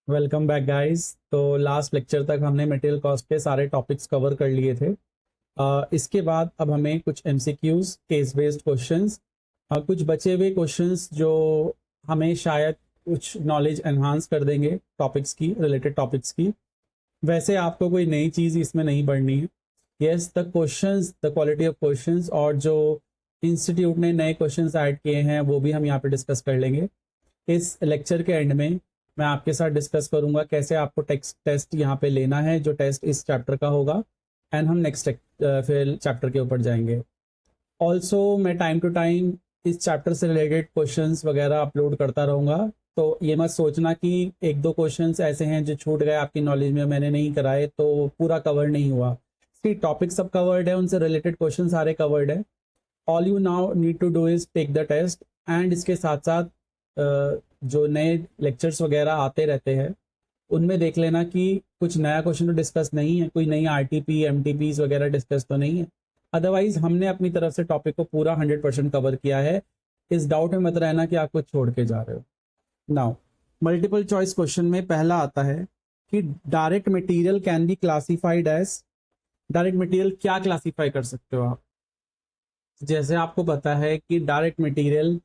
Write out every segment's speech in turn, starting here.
Welcome back guys. तो last lecture तक हमने मटेरियल कॉस्ट के सारे टॉपिक्स कवर कर लिए थे। इसके बाद अब हमें कुछ एमसीक्यूज, केस बेस्ड क्वेश्चंस, कुछ बचे हुए क्वेश्चंस जो हमें शायद कुछ नॉलेज एनहांस कर देंगे टॉपिक्स की, रिलेटेड टॉपिक्स की। वैसे आपको कोई नई चीज़ इसमें नहीं पढ़नी है। Yes, the questions, the quality of questions और जो इंस्टीट्यूट ने नए क्वेश्चंस ऐड किए हैं वो भी हम यहाँ पे डिस्कस कर लेंगे। इस लेक्चर के एंड में मैं आपके साथ डिस्कस करूंगा कैसे आपको टेस्ट यहाँ पे लेना है, जो टेस्ट इस चैप्टर का होगा। एंड हम नेक्स्ट फिर चैप्टर के ऊपर जाएंगे। ऑल्सो मैं टाइम टू टाइम इस चैप्टर से रिलेटेड क्वेश्चंस वगैरह अपलोड करता रहूँगा। तो ये मत सोचना कि एक दो क्वेश्चंस ऐसे हैं जो छूट गए आपकी नॉलेज में, मैंने नहीं कराए तो पूरा कवर नहीं हुआ। सी टॉपिक सब कवर्ड है, उनसे रिलेटेड क्वेश्चन सारे कवर्ड है। All you now need to do is take the test. And इसके साथ साथ जो नए लेक्चर्स वगैरह आते रहते हैं उनमें देख लेना कि कुछ नया क्वेश्चन तो डिस्कस नहीं है, कोई नई आरटीपी एमटीपीज वगैरह डिस्कस तो नहीं है। अदरवाइज हमने अपनी तरफ से टॉपिक को पूरा 100% कवर किया है। इस डाउट में मत रहना कि आप कुछ छोड़ के जा रहे हो। नाउ मल्टीपल चॉइस क्वेश्चन में पहला आता है कि direct material can be classified as. Direct material क्या क्लासीफाई कर सकते हो आप? जैसे आपको पता है कि डायरेक्ट मटेरियल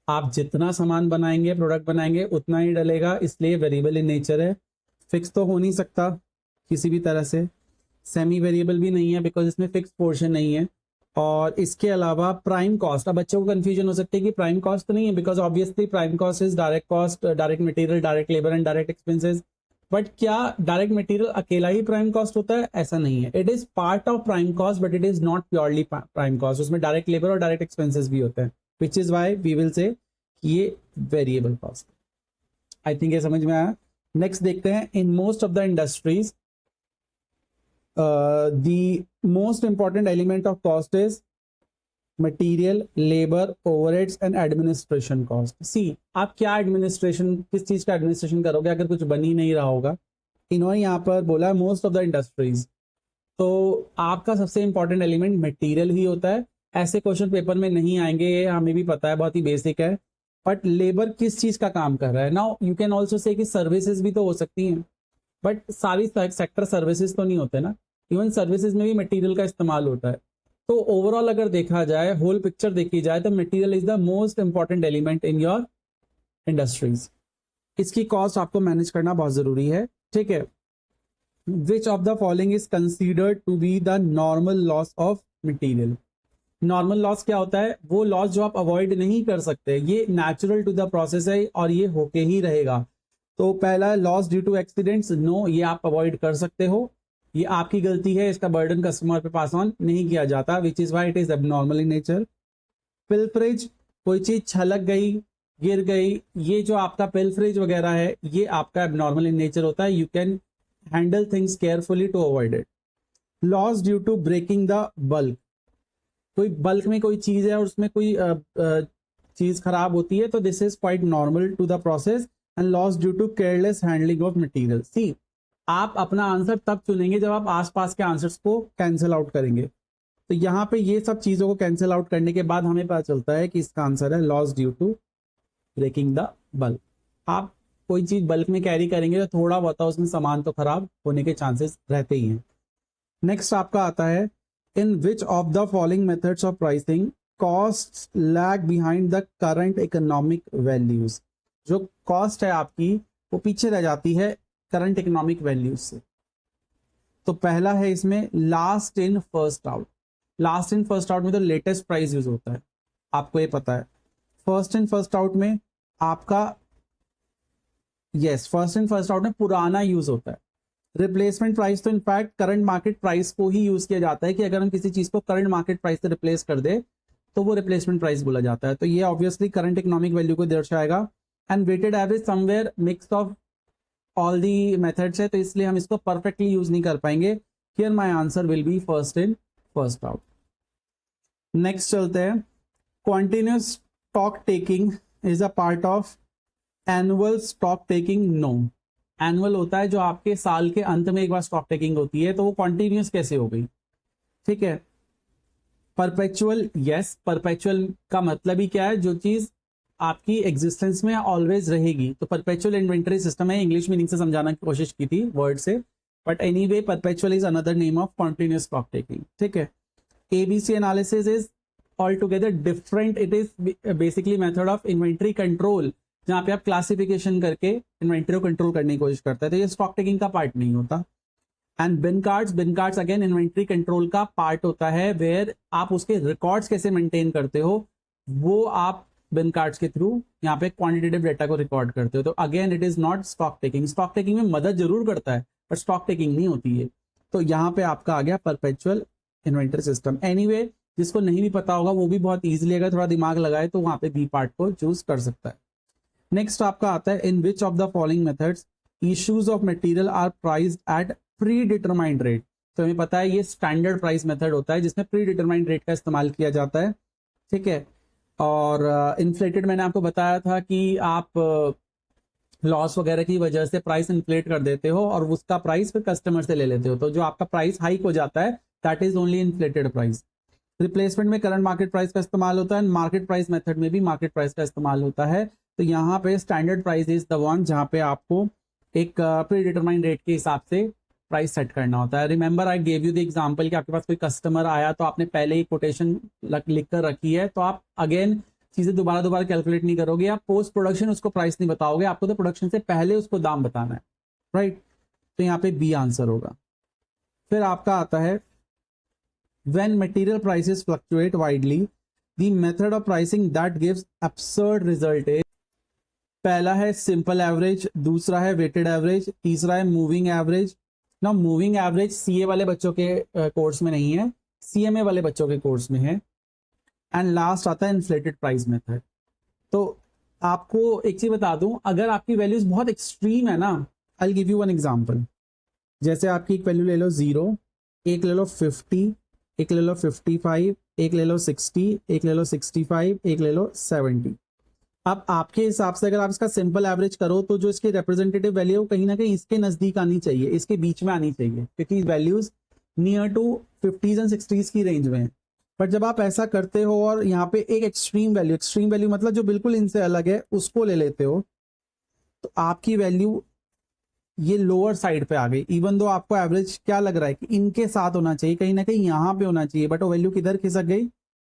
आप जितना सामान बनाएंगे, प्रोडक्ट बनाएंगे, उतना ही डलेगा, इसलिए वेरिएबल इन नेचर है। फिक्स तो हो नहीं सकता किसी भी तरह से, सेमी वेरिएबल भी नहीं है बिकॉज इसमें फिक्स पोर्शन नहीं है। और इसके अलावा प्राइम कॉस्ट, अब बच्चों को कंफ्यूजन हो सकती है कि प्राइम कॉस्ट तो नहीं है, because obviously prime cost is direct cost, direct material, direct labour and direct expenses. But क्या डायरेक्ट मटेरियल अकेला ही प्राइम कॉस्ट होता है? ऐसा नहीं है। It is part of prime cost but it is not purely prime cost. उसमें direct labour और डायरेक्ट एक्सपेंसेस भी होते हैं, which is why we will say ये वेरिएबल कॉस्ट। आई थिंक ये समझ में आया। नेक्स्ट देखते हैं, in most of the industries the most important element of cost is material, labour, overheads and administration cost. See, आप क्या एडमिनिस्ट्रेशन, किस चीज का एडमिनिस्ट्रेशन करोगे अगर कुछ बन ही नहीं रहा होगा? इन्होंने यहाँ पर बोला है मोस्ट ऑफ द इंडस्ट्रीज, तो आपका सबसे इंपॉर्टेंट एलिमेंट मटेरियल ही होता है। ऐसे क्वेश्चन पेपर में नहीं आएंगे, ये हमें भी पता है, बहुत ही बेसिक है। बट लेबर किस चीज का काम कर रहा है? Now you can also say कि सर्विसेज भी तो हो सकती हैं, बट सारी सेक्टर सर्विसेज तो नहीं होते ना। इवन सर्विसेज में भी मटेरियल का इस्तेमाल होता है। तो ओवरऑल अगर देखा जाए, होल पिक्चर देखी जाए, तो material is the most important element in your industries. इसकी कॉस्ट आपको मैनेज करना बहुत जरूरी है, ठीक है। Which of the following is considered to be the normal loss of material? Normal loss क्या होता है? वो लॉस जो आप अवॉइड नहीं कर सकते, ये नेचुरल टू द प्रोसेस है और ये होके ही रहेगा। तो पहला loss due to accidents, no, ये आप अवॉइड कर सकते हो, ये आपकी गलती है, इसका बर्डन कस्टमर पे पास ऑन नहीं किया जाता, विच is why it is abnormal in nature. Pilferage, कोई चीज छलक गई, गिर गई, ये जो आपका पिल्फरेज वगैरह है, ये आपका एबनॉर्मल इन नेचर होता है। You can handle things carefully to avoid it. Loss due to breaking the bulk, कोई बल्क में कोई चीज है और उसमें कोई चीज खराब होती है, तो this is quite normal to the process. And loss due to careless handling of material. See, आप अपना आंसर तब चुनेंगे जब आप आसपास के आंसर्स को कैंसिल आउट करेंगे। तो यहाँ पे ये सब चीजों को कैंसिल आउट करने के बाद हमें पता चलता है कि इसका आंसर है loss due to breaking the bulk. आप कोई चीज बल्क में कैरी करेंगे तो थोड़ा बहुत उसमें सामान तो खराब होने के चांसेस रहते ही हैं। नेक्स्ट आपका आता है, in which of the following methods of pricing costs lag behind the current economic values? जो कॉस्ट है आपकी वो पीछे रह जाती है करंट इकोनॉमिक वैल्यूज से। तो पहला है इसमें last in first out. Last in first out में तो लेटेस्ट प्राइस यूज होता है, आपको ये पता है। फर्स्ट इन फर्स्ट आउट में आपका, yes, first in first out में पुराना यूज होता है। रिप्लेसमेंट प्राइस तो इनफैक्ट करंट मार्केट प्राइस को ही यूज किया जाता है कि अगर हम किसी चीज को करंट मार्केट प्राइस से रिप्लेस कर दे तो वो रिप्लेसमेंट प्राइस बोला जाता है। तो ये ऑब्वियसली करंट इकोनॉमिक वैल्यू को दर्शाएगा। And weighted average somewhere mix of all the methods है, तो इसलिए हम इसको परफेक्टली यूज नहीं कर पाएंगे। Here my answer will be first in first out. Next चलते हैं, continuous stock taking is a part of annual stock taking? No. Annual होता है जो आपके साल के अंत में एक बार स्टॉक टेकिंग होती है, तो वो कॉन्टिन्यूस कैसे हो गई? ठीक है। परपेचुअल, यस, परपेचुअल का मतलब ही क्या है? जो चीज आपकी एग्जिस्टेंस में ऑलवेज रहेगी, तो परपेचुअल इन्वेंटरी सिस्टम है, इंग्लिश मीनिंग से समझाना की कोशिश की थी वर्ड से, but anyway perpetual is another name of continuous stock taking, ठीक है। ABC analysis is all together different, it is basically method of inventory control, जहां पे आप क्लासिफिकेशन करके इन्वेंटरी को कंट्रोल करने की कोशिश करते हैं, तो ये स्टॉक टेकिंग का पार्ट नहीं होता। And bin cards again inventory control का पार्ट होता है, वेयर आप उसके रिकॉर्ड्स कैसे मेंटेन करते हो, वो आप बिन कार्ड्स के थ्रू यहाँ पे क्वांटिटेटिव डेटा को रिकॉर्ड करते हो। तो again it is not stock taking, stock taking में मदद जरूर करता है पर स्टॉक टेकिंग नहीं होती है। तो यहाँ पे आपका आ गया परपेचुअल इन्वेंटरी सिस्टम। एनीवे जिसको नहीं भी पता होगा वो भी बहुत ईजिली अगर थोड़ा दिमाग लगाए तो वहां पे बी पार्ट को चूज कर सकता है। नेक्स्ट आपका आता है in which of the following methods issues of material are priced at predetermined rate. तो हमें पता है ये स्टैंडर्ड प्राइस मेथड होता है जिसमें प्री डिटरमाइंड रेट का इस्तेमाल किया जाता है, ठीक है। और इन्फ्लेटेड मैंने आपको बताया था कि आप लॉस वगैरह की वजह से प्राइस इन्फ्लेट कर देते हो और उसका प्राइस फिर कस्टमर से ले लेते हो, तो जो आपका प्राइस हाइक हो जाता है that is only inflated price. Replacement में करंट मार्केट प्राइस का इस्तेमाल होता है, मार्केट प्राइस मेथड में भी मार्केट प्राइस का इस्तेमाल होता है। तो यहाँ पे standard price is the one जहाँ पे आपको एक प्री डिटरमाइंड रेट के हिसाब से प्राइस सेट करना होता है। Remember I gave you the example कि आपके पास कोई कस्टमर आया तो आपने पहले ही कोटेशन लिख कर रखी है, तो आप अगेन चीजें दोबारा कैलकुलेट नहीं करोगे, आप पोस्ट प्रोडक्शन उसको प्राइस नहीं बताओगे, आपको तो प्रोडक्शन से पहले उसको दाम बताना है, राइट। तो यहाँ पे बी आंसर होगा। फिर आपका आता है when material prices fluctuate widely the method of pricing that gives absurd result is, पहला है सिंपल एवरेज, दूसरा है वेटेड एवरेज, तीसरा है मूविंग एवरेज। ना मूविंग एवरेज सीए वाले बच्चों के कोर्स में नहीं है, सीएमए वाले बच्चों के कोर्स में है। एंड लास्ट आता है इन्फ्लेटेड प्राइस मेथड। तो आपको एक चीज बता दूं, अगर आपकी वैल्यूज बहुत एक्सट्रीम है ना, I will give you one example. जैसे आपकी एक वैल्यू ले लो 0, एक ले लो 50, एक ले लो 55, एक ले लो 60, एक ले लो 65, एक ले लो 70। अब आपके हिसाब से अगर आप इसका सिंपल एवरेज करो तो जो इसकी रिप्रेजेंटेटिव वैल्यू कहीं ना कहीं इसके नजदीक आनी चाहिए, इसके बीच में आनी चाहिए, क्योंकि values near to 50s and 60s की रेंज में है। बट जब आप ऐसा करते हो और यहाँ पे एक एक्सट्रीम वैल्यू मतलब जो बिल्कुल इनसे अलग है उसको ले लेते हो, तो आपकी वैल्यू ये लोअर साइड पे आ गई। इवन दो आपको एवरेज क्या लग रहा है कि इनके साथ होना चाहिए, कहीं ना कहीं यहाँ पे होना चाहिए, बट वो वैल्यू किधर खिसक गई,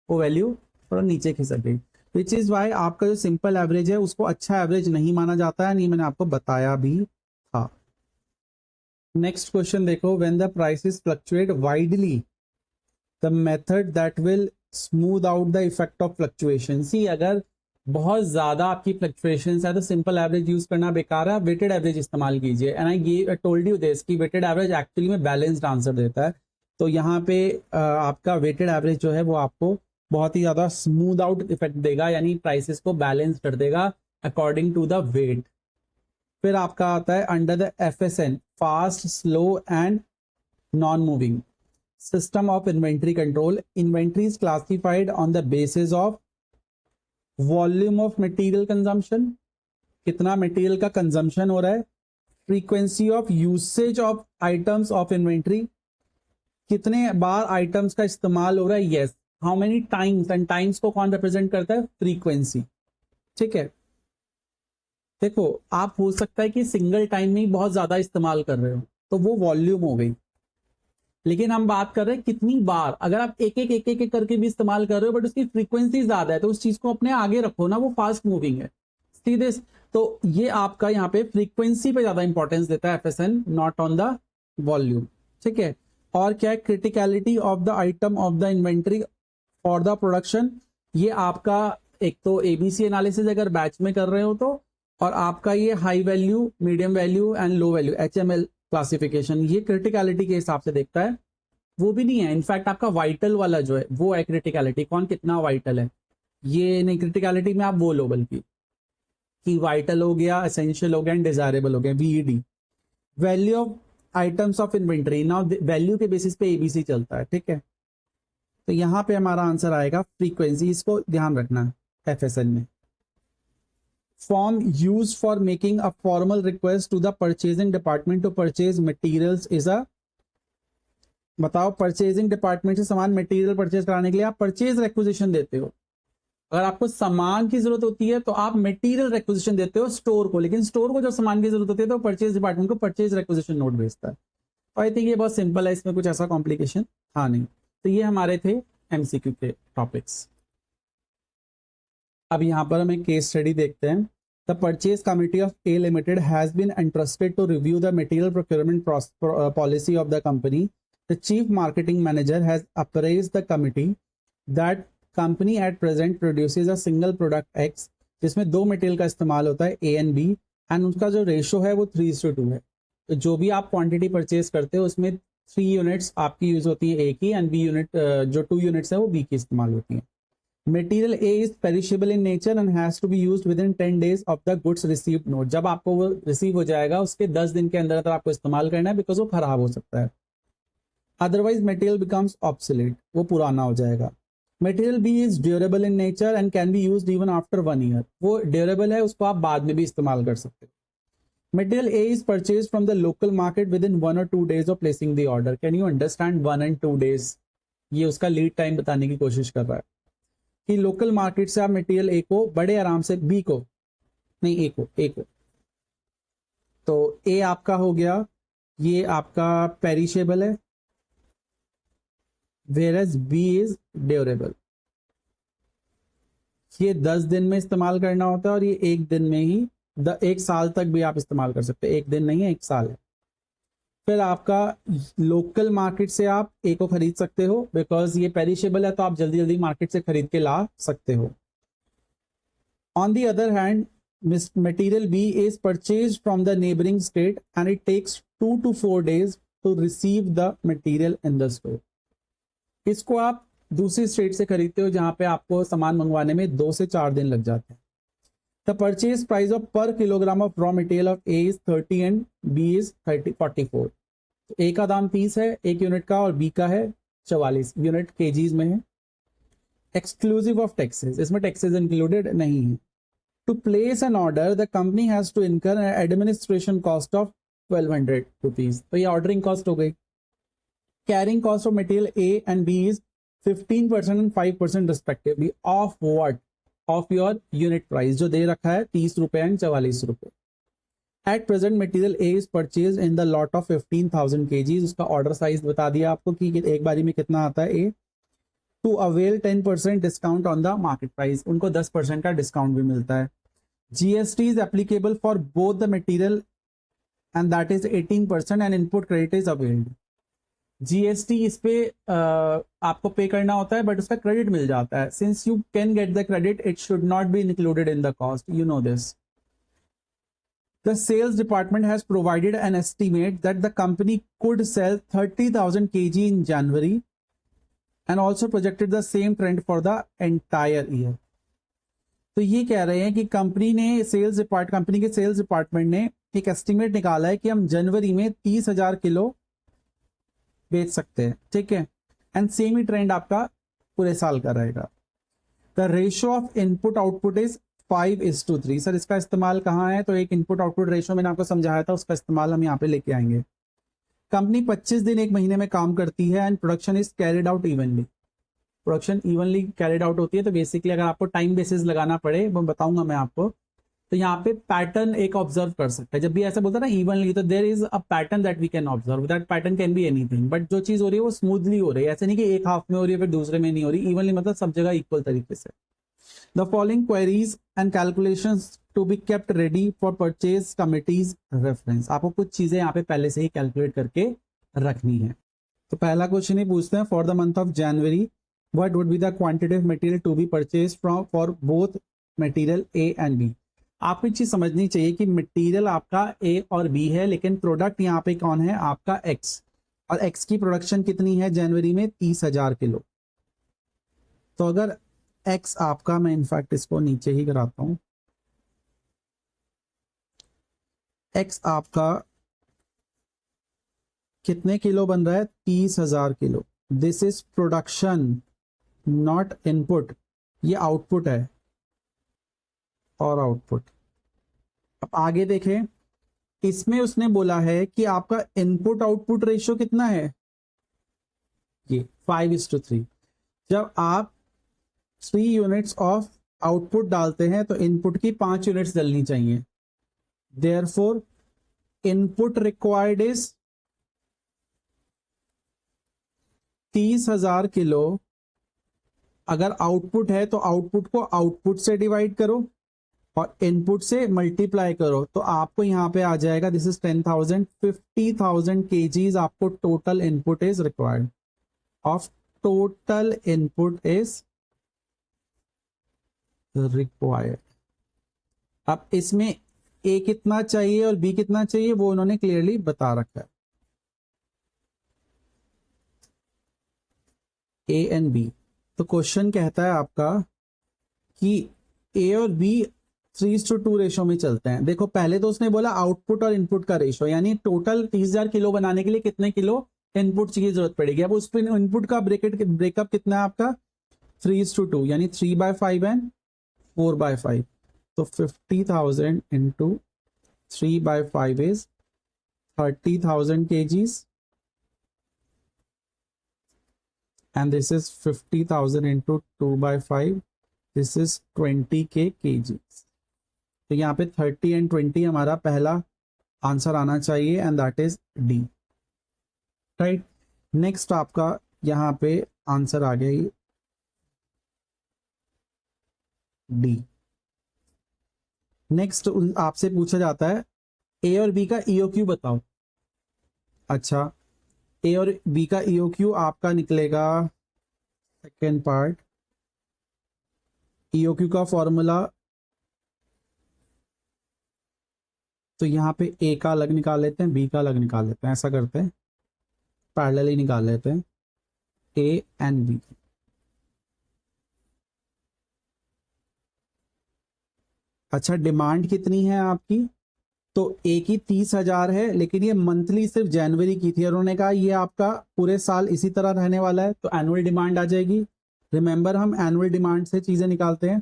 वो वैल्यू थोड़ा नीचे खिसक गई। विच इज वाई आपका जो सिंपल एवरेज है उसको अच्छा एवरेज नहीं माना जाता है, नहीं मैंने आपको बताया भी था। नेक्स्ट क्वेश्चन देखो, when the prices fluctuate widely the method that will smooth out the effect of fluctuation. See अगर बहुत ज्यादा आपकी फ्लक्चुएशन है तो सिंपल एवरेज यूज करना बेकार है, वेटेड एवरेज इस्तेमाल कीजिए। And I told you this कि वेटेड एवरेज एक्चुअली में बैलेंस्ड आंसर देता है। तो यहाँ पे आपका वेटेड एवरेज जो है वो आपको बहुत ही ज्यादा स्मूथ आउट इफेक्ट देगा, यानी प्राइसेस को बैलेंस कर देगा अकॉर्डिंग टू द वेट। फिर आपका आता है under the FSN, fast, slow and non moving system of inventory control, inventory is classified on the basis of volume of material consumption, कितना मटेरियल का कंजम्पशन हो रहा है, frequency of usage of items of inventory, कितने बार items का इस्तेमाल हो रहा है, yes, how many times, and times को कौन रिप्रेजेंट करता है, फ्रीक्वेंसी, ठीक है। देखो आप हो सकता है कि सिंगल टाइम में ही बहुत ज्यादा इस्तेमाल कर रहे हो तो वो वॉल्यूम हो गई, लेकिन हम बात कर रहे हैं कितनी बार। अगर आप एक करके भी इस्तेमाल कर रहे हो बट उसकी फ्रीक्वेंसी ज्यादा है तो उस चीज को अपने आगे रखो ना, वो फास्ट मूविंग है, सीधे। तो ये आपका यहाँ पे फ्रीक्वेंसी पे ज्यादा इंपॉर्टेंस देता है FSN, not on the volume, ठीक है। और क्या है, criticality of the item of the inventory for the production, ये आपका एक तो ABC एनालिसिस अगर बैच में कर रहे हो तो, और आपका ये high value, medium value and low value HML classification, ये क्रिटिकलिटी के हिसाब से देखता है, वो भी नहीं है। इनफैक्ट आपका वाइटल वाला जो है वो है क्रिटिकलिटी, कौन कितना वाइटल है, ये नहीं। क्रिटिकलिटी में आप वो लो बल्कि कि वाइटल हो गया, एसेंशियल हो गया एंड डिजायरेबल हो गया, VED। Value of items of inventory, now value के बेसिस पे ABC चलता है, ठीक है। तो यहाँ पे हमारा आंसर आएगा फ्रीक्वेंसी, इसको ध्यान रखना FSN में। Form used for making a formal request to the purchasing department to purchase materials is a, बताओ परचेजिंग डिपार्टमेंट से सामान मटेरियल परचेज कराने के लिए आप परचेज रिक्वेजिशन देते हो, अगर आपको सामान की जरूरत होती है तो आप मटेरियल रिक्विजिशन देते हो स्टोर को, लेकिन स्टोर को जब सामान की जरूरत होती है तो परचेज डिपार्टमेंट को परचेज रिक्विजिशन नोट भेजता है। आई थिंक ये बहुत सिंपल है, इसमें कुछ ऐसा कॉम्प्लिकेशन था नहीं। तो ये हमारे थे एमसीक्यू के टॉपिक्स। अब यहाँ पर हम एक केस स्टडी देखते हैं। The purchase committee of A limited has been entrusted to review the material procurement policy of the company. The chief marketing manager has appraised the committee that company at present produces a single product X, जिसमें दो material का इस्तेमाल होता है A and B, and उसका जो ratio है वो 3:2 है। तो जो भी आप क्वांटिटी परचेज करते हो उसमें 3 यूनिट्स आपकी यूज होती है A की, एंड B यूनिट जो 2 यूनिट्स है वो B की इस्तेमाल होती है। Material A is perishable in nature and has to be used within 10 days of the goods received note. जब आपको वो रिसीव हो जाएगा उसके 10 दिन के अंदर आपको इस्तेमाल करना है, बिकॉज वो खराब हो सकता है। अदरवाइज मटेरियल बिकम्स ऑब्सोलीट, वो पुराना हो जाएगा। Material B is durable in nature and can be used even after 1 year, वो ड्यूरेबल है, उसको आप बाद में भी इस्तेमाल कर सकते हो। Material A is purchase from the local market with in 1 or 2 days of placing the order. Can you understand 1 and 2 days? ये उसका लीड टाइम बताने की कोशिश कर रहा है कि लोकल मार्केट से आप मटेरियल ए को बड़े आराम से बी को नहीं ए को तो ए आपका हो गया, ये आपका पेरिशेबल है, वेयरएज बी इज ड्यूरेबल। ये 10 दिन में इस्तेमाल करना होता है और ये 1 दिन में ही 1 साल तक भी आप इस्तेमाल कर सकते हैं। 1 दिन नहीं है, 1 साल है। फिर आपका लोकल मार्केट से आप ए को खरीद सकते हो, बिकॉज ये पेरिशेबल है तो आप जल्दी जल्दी मार्केट से खरीद के ला सकते हो। On the other hand material B is purchase from the neighbouring state and it takes 2 to 4 days to receive the material in the store. इसको आप दूसरी स्टेट से खरीदते हो जहां पे आपको सामान मंगवाने में 2 से 4 दिन लग जाते हैं। The purchase price of per kilogram of raw material of A is 30 and B is 44। A का दाम 30 है 1 यूनिट का, और बी का है 44 यूनिट केजीज में है। एक्सक्लूसिव ऑफ टैक्सेस, इसमें टैक्सेस इंक्लूडेड नहीं है। To place an order the company has to incur administration cost of 1200 rupees. तो ये ऑर्डरिंग कॉस्ट हो गई। Carrying cost of material A and B is 15% and 5% respectively of what, of your unit price, जो दे रखा है 30 रुपए and 44 रुपए। At present material A is purchase in the lot of 15,000 kg। उसका ऑर्डर साइज बता दिया आपको कि एक बारी में कितना आता है A. To avail 10% discount on the market price, उनको 10% का डिस्काउंट भी मिलता है। GST is applicable for both the material and that is 18% and input credit is availed. GST इस पे आपको पे करना होता है, बट उसका क्रेडिट मिल जाता है। Since you can get the credit it should not be included in the cost, you know this. The sales department has provided an estimate that the company could sell 30,000 kg in January and also projected the same trend for the entire year. तो ये कह रहे हैं कि company के sales department ने एक estimate निकाला है कि हम जनवरी में 30,000 किलो बेच सकते हैं, ठीक है, एंड सेम ही ट्रेंड आपका पूरे साल का रहेगा। The ratio of input output is 5:3। Sir इसका इस्तेमाल कहाँ है? तो एक इनपुट आउटपुट रेशियो मैंने आपको समझाया था, उसका इस्तेमाल हम यहाँ पे लेके आएंगे। कंपनी 25 दिन 1 महीने में काम करती है and production is carried out evenly. Production evenly carried out होती है। तो बेसिकली अगर आपको टाइम बेसिस लगाना पड़े वो बताऊंगा मैं आपको, तो यहाँ पे पैटर्न एक ऑब्जर्व कर सकते हैं। जब भी ऐसा बोलता है ना इवनली, तो there is a pattern that we can observe. That pattern can be anything, but जो चीज हो रही है वो स्मूथली हो रही है। ऐसे नहीं कि एक हाफ में हो रही है फिर दूसरे में नहीं हो रही। इवनली मतलब सब जगह इक्वल तरीके से। The following queries and calculations to be kept ready for purchase committee's reference। आपको कुछ चीजें यहाँ पे पहले से ही कैलकुलेट करके रखनी है। तो पहला क्वेश्चन ही पूछते हैं, for the month of January what would be the quantity of material to be purchase from for both material A and B. आपको एक चीज समझनी चाहिए कि मटेरियल आपका ए और बी है, लेकिन प्रोडक्ट यहाँ पे कौन है? आपका एक्स। और एक्स की प्रोडक्शन कितनी है जनवरी में? 30,000 किलो। तो अगर एक्स आपका, मैं इनफैक्ट इसको नीचे ही कराता हूं, एक्स आपका कितने किलो बन रहा है? 30,000 kilo. This is production not input, ये आउटपुट है और आउटपुट। अब आगे देखें, इसमें उसने बोला है कि आपका इनपुट आउटपुट रेशियो कितना है? ये 5:3। जब आप 3 यूनिट्स ऑफ आउटपुट डालते हैं तो इनपुट की 5 यूनिट्स डलनी चाहिए। Therefore input required is 30,000 kilo. अगर आउटपुट है तो आउटपुट को आउटपुट से डिवाइड करो और इनपुट से मल्टीप्लाई करो, तो आपको यहां पे आ जाएगा दिस इज 10,000, 50,000 kgs आपको total input is required of total input is required. अब इसमें ए कितना चाहिए और बी कितना चाहिए वो उन्होंने क्लियरली बता रखा है, ए एंड बी। तो क्वेश्चन कहता है आपका कि ए और बी 3:2 रेशो में चलते हैं। देखो पहले तो उसने बोला आउटपुट और इनपुट का रेशो, यानी टोटल 30,000 किलो बनाने के लिए कितने किलो इनपुट की जरूरत पड़ेगी। अब उस पर इनपुट का ब्रेकअप कितना है आपका 3:2, यानी 3/5 एंड 4/5। तो 50,000 into 3/5 is 30,000 kgs and this is 50,000 into 2/5, this is 20k kgs। तो यहाँ पे 30 एंड 20 हमारा पहला आंसर आना चाहिए and that is D, right. Next आपका यहाँ पे आंसर आ गया डी। नेक्स्ट आपसे पूछा जाता है ए और बी का ईओक्यू बताओ। अच्छा, ए और बी का ईओक्यू आपका निकलेगा, सेकेंड पार्ट, ईओक्यू का फॉर्मूला, तो यहाँ पे ए का अलग निकाल लेते हैं, बी का अलग निकाल लेते हैं, ऐसा करते हैं पैरेलली निकाल लेते हैं ए एंड बी। अच्छा, डिमांड कितनी है आपकी, तो ए की 30,000 है, लेकिन ये मंथली सिर्फ जनवरी की थी और उन्होंने कहा ये आपका पूरे साल इसी तरह रहने वाला है, तो एनुअल डिमांड आ जाएगी। रिमेंबर हम एनुअल डिमांड से चीजें निकालते हैं।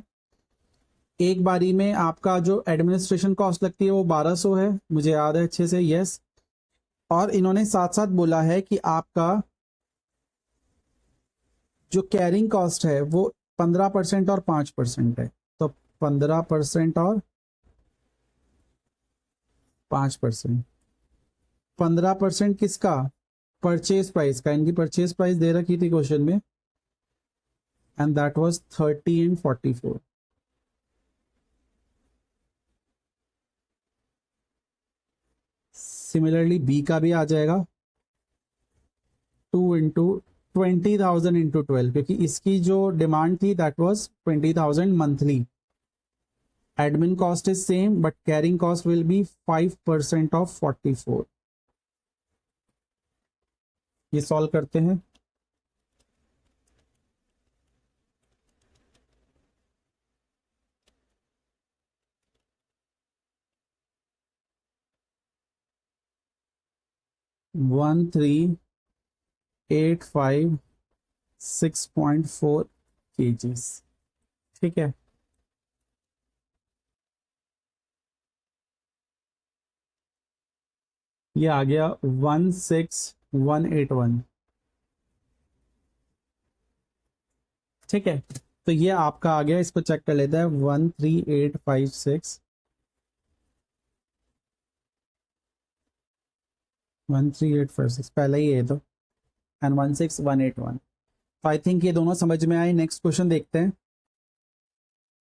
एक बारी में आपका जो एडमिनिस्ट्रेशन कॉस्ट लगती है वो 1200 है, मुझे याद है अच्छे से, यस। और इन्होंने साथ साथ बोला है कि आपका जो कैरिंग कॉस्ट है वो 15% और 5% है, तो 15% और 5%। 15% किसका, परचेज प्राइस का, इनकी परचेज प्राइस दे रखी थी क्वेश्चन में and that was 30 and 44। Similarly B का भी आ जाएगा 2 इंटू 20,000 इंटू 12, क्योंकि इसकी जो डिमांड थी that was 20,000 monthly. Admin cost is same but carrying cost will be 5% of 44। ये सॉल्व करते हैं। वन 1,3,856.4 kgs, ठीक है। ये आ गया 16,181, ठीक है। तो ये आपका आ गया, इसको चेक कर लेते हैं, 1,3,856 1,3,856 पहले ही है तो, एंड 16,181। तो आई थिंक ये दोनों समझ में आए। नेक्स्ट क्वेश्चन देखते हैं।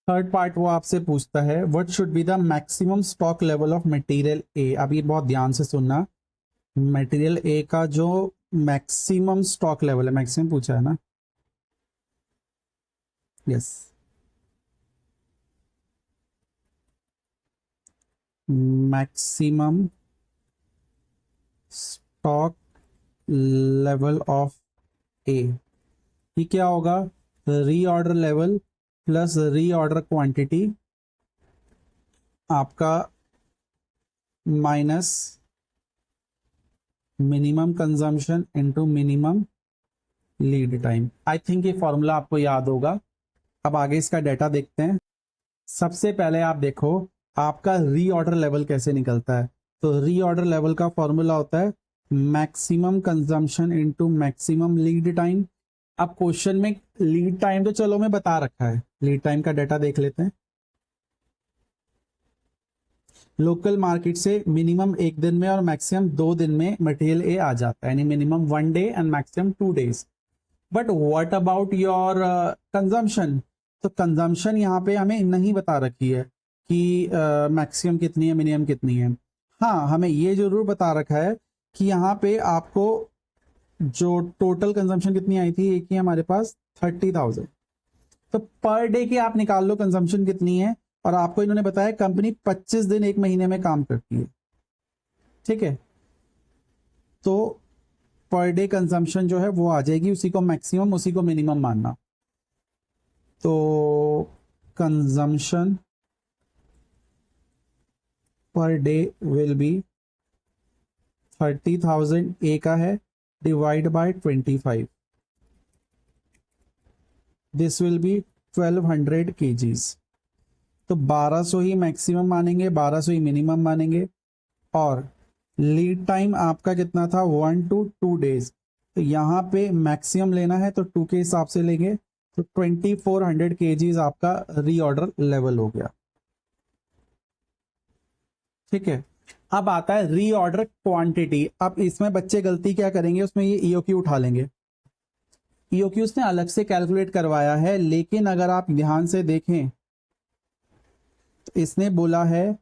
थर्ड पार्ट वो आपसे पूछता है what should be the maximum stock level of material ए। अब ये बहुत ध्यान से सुनना, मटेरियल ए का जो मैक्सिमम स्टॉक लेवल है, मैक्सिमम पूछा है ना, yes, maximum stock level of A, ये क्या होगा, reorder level plus reorder quantity आपका minus minimum consumption into minimum lead time. I think ये फॉर्मूला आपको याद होगा। अब आगे इसका डेटा देखते हैं। सबसे पहले आप देखो आपका रीऑर्डर लेवल कैसे निकलता है। तो रीऑर्डर लेवल का फॉर्मूला होता है maximum consumption into maximum lead time. अब क्वेश्चन में लीड टाइम तो चलो मैं बता रखा है, लीड टाइम का डाटा देख लेते हैं। लोकल मार्केट से मिनिमम 1 दिन में और मैक्सिमम 2 दिन में मटेरियल ए आ जाता है, यानी minimum 1 day and maximum 2 days. But what about your consumption? तो कंजम्पशन यहाँ पे हमें नहीं बता रखी है कि मैक्सिमम कितनी है, मिनिमम कितनी है। हाँ, हमें ये जरूर बता रखा है कि यहाँ पे आपको जो टोटल कंजम्पशन कितनी आई थी, एक ही हमारे पास 30,000। तो पर डे की आप निकाल लो कंजम्पशन कितनी है, और आपको इन्होंने बताया कंपनी 25 दिन 1 महीने में काम करती है, ठीक है। तो पर डे कंजम्पशन जो है वो आ जाएगी, उसी को मैक्सिमम उसी को मिनिमम मानना। तो consumption per day will be 30,000 ए का है divide by 25, this will be 1200 kgs। तो 1200 ही मैक्सिमम मानेंगे, 1200 ही मिनिमम मानेंगे। और लीड टाइम आपका कितना था, 1 to 2 डेज। तो यहाँ पे मैक्सिमम लेना है तो 2 के हिसाब से लेंगे, तो 2400 kgs आपका रीऑर्डर लेवल हो गया, ठीक है। अब आता है रीऑर्डर क्वांटिटी। अब इसमें बच्चे गलती क्या करेंगे, उसमें ये ईओक्यू उठा लेंगे। ईओक्यू उसने अलग से कैलकुलेट करवाया है, लेकिन अगर आप ध्यान से देखें तो इसने बोला है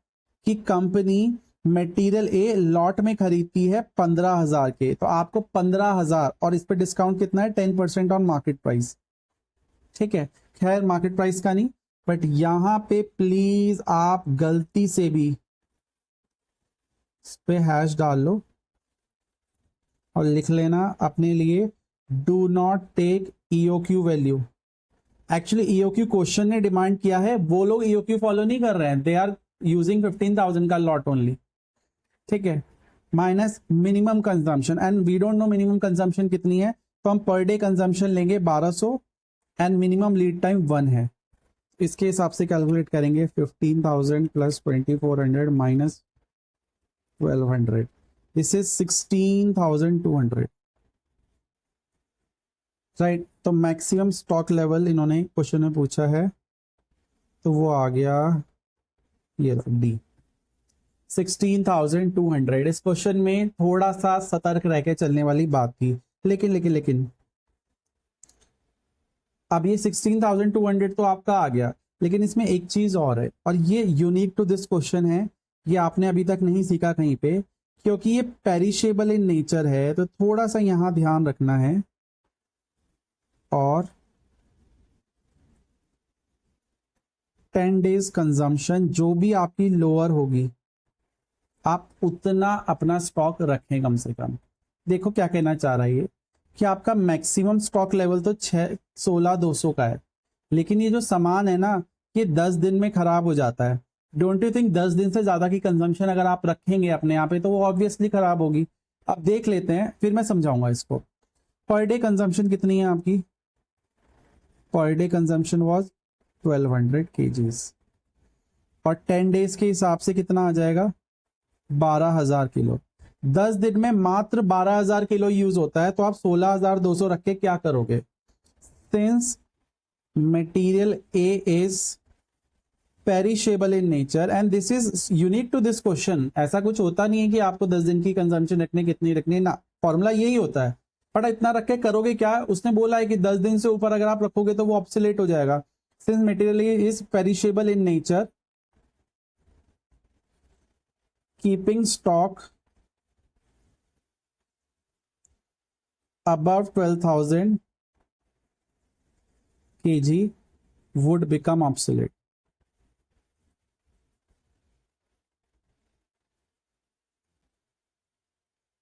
कि कंपनी मटेरियल ए लॉट में खरीदती है 15,000 के, तो आपको 15,000 और इस पे डिस्काउंट कितना है, 10% ऑन मार्केट प्राइस, ठीक है। खैर मार्केट प्राइस का नहीं, बट यहां पे प्लीज आप गलती से भी इस पे हैश डाल लो और लिख लेना अपने लिए, do not take EOQ value. Actually EOQ question ने डिमांड किया है, वो लोग ईओक्यू फॉलो नहीं कर रहे हैं, दे आर यूजिंग 15,000 का लॉट ओनली, ठीक है। Minus minimum consumption, and we don't know minimum consumption कितनी है, तो हम पर डे कंजम्पशन लेंगे 1200 एंड मिनिमम लीड टाइम 1 है। इसके हिसाब से कैलकुलेट करेंगे, 15,000 plus 2400 minus 1200, this is 16,200, right. तो मैक्सिमम स्टॉक लेवल इन्होंने क्वेश्चन में पूछा है, तो वो आ गया ये डी 16,200। इस क्वेश्चन में थोड़ा सा सतर्क रह के चलने वाली बात थी, लेकिन अब ये 16,200 तो आपका आ गया, लेकिन इसमें एक चीज और है, और ये यूनिक टू दिस क्वेश्चन है, ये आपने अभी तक नहीं सीखा कहीं पे, क्योंकि ये पेरिशेबल इन नेचर है, तो थोड़ा सा यहां ध्यान रखना है। और 10 डेज कंजम्पशन जो भी आपकी लोअर होगी, आप उतना अपना स्टॉक रखें कम से कम। देखो क्या कहना चाह रहा है ये, कि आपका मैक्सिमम स्टॉक लेवल तो 16,200 का है, लेकिन ये जो सामान है ना, ये 10 दिन में खराब हो जाता है। डोंट यू थिंक 10 दिन से ज्यादा की कंजम्पशन अगर आप रखेंगे अपने यहाँ पे, तो वो ऑब्वियसली खराब होगी। अब देख लेते हैं, फिर मैं समझाऊंगा इसको। पर डे कंजम्पशन कितनी है आपकी, per day consumption was 1200 kgs, और 10 डेज के हिसाब से कितना आ जाएगा, 12,000 किलो। 10 दिन में मात्र 12,000 किलो यूज होता है, तो आप 16,200 रख के क्या करोगे। Since material A is perishable in nature and this is unique to this question, ऐसा कुछ होता नहीं है कि आपको 10 दिन की कंजम्पशन रखनी, कितनी रखनी ना, फॉर्मूला यही होता है। बट इतना रख के करोगे क्या, उसने बोला है कि 10 दिन से ऊपर अगर आप रखोगे तो वो ऑब्सोलेट हो जाएगा। Since material is perishable in nature, keeping stock above 12,000 kg would become obsolete.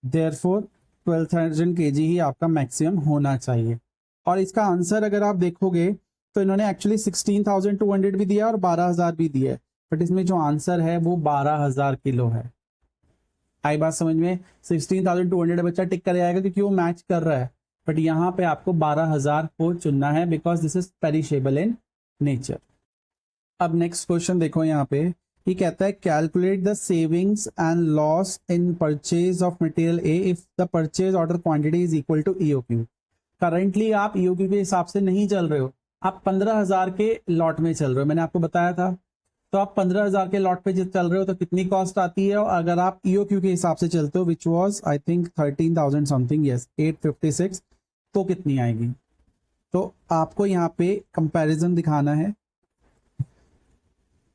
Therefore 12,000 kg ही आपका मैक्सिमम होना चाहिए। और इसका आंसर अगर आप देखोगे तो इन्होंने एक्चुअली 16,200 भी दिया और 12,000 भी दिया है, बट इसमें जो आंसर है वो 12,000 किलो है। आई बात समझ में, 16,200 बच्चा टिक कर आएगा क्योंकि वो मैच कर रहा है, बट यहाँ पे आपको 12,000 को चुनना है, because this is perishable in nature. अब नेक्स्ट क्वेश्चन देखो, यहाँ पे ये कहता है calculate the savings and loss in purchase of material A if the purchase order quantity is equal to EOQ. Currently आप ईओक्यू के हिसाब से नहीं चल रहे हो, आप 15,000 के लॉट में चल रहे हो, मैंने आपको बताया था। तो आप 15,000 के लॉट पे चल रहे हो तो कितनी कॉस्ट आती है, और अगर आप ईओक्यू के हिसाब से चलते हो which was I think 13,000 something, yes 856, तो कितनी आएगी। तो आपको यहाँ पे कंपैरिजन दिखाना है।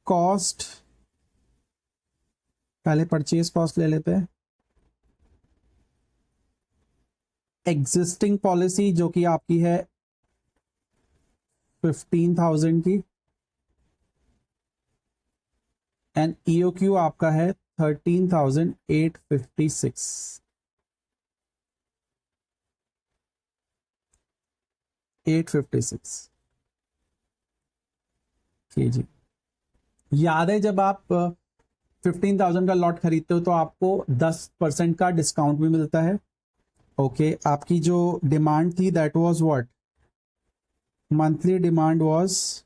कॉस्ट, पहले परचेज कॉस्ट ले लेते हैं। एग्जिस्टिंग पॉलिसी जो कि आपकी है 15,000 की, एंड ईओक्यू आपका है 13,856। जी, याद है जब आप 15,000 का लॉट खरीदते हो तो आपको 10% का डिस्काउंट भी मिलता है। ओके, आपकी जो डिमांड थी that was what, monthly demand was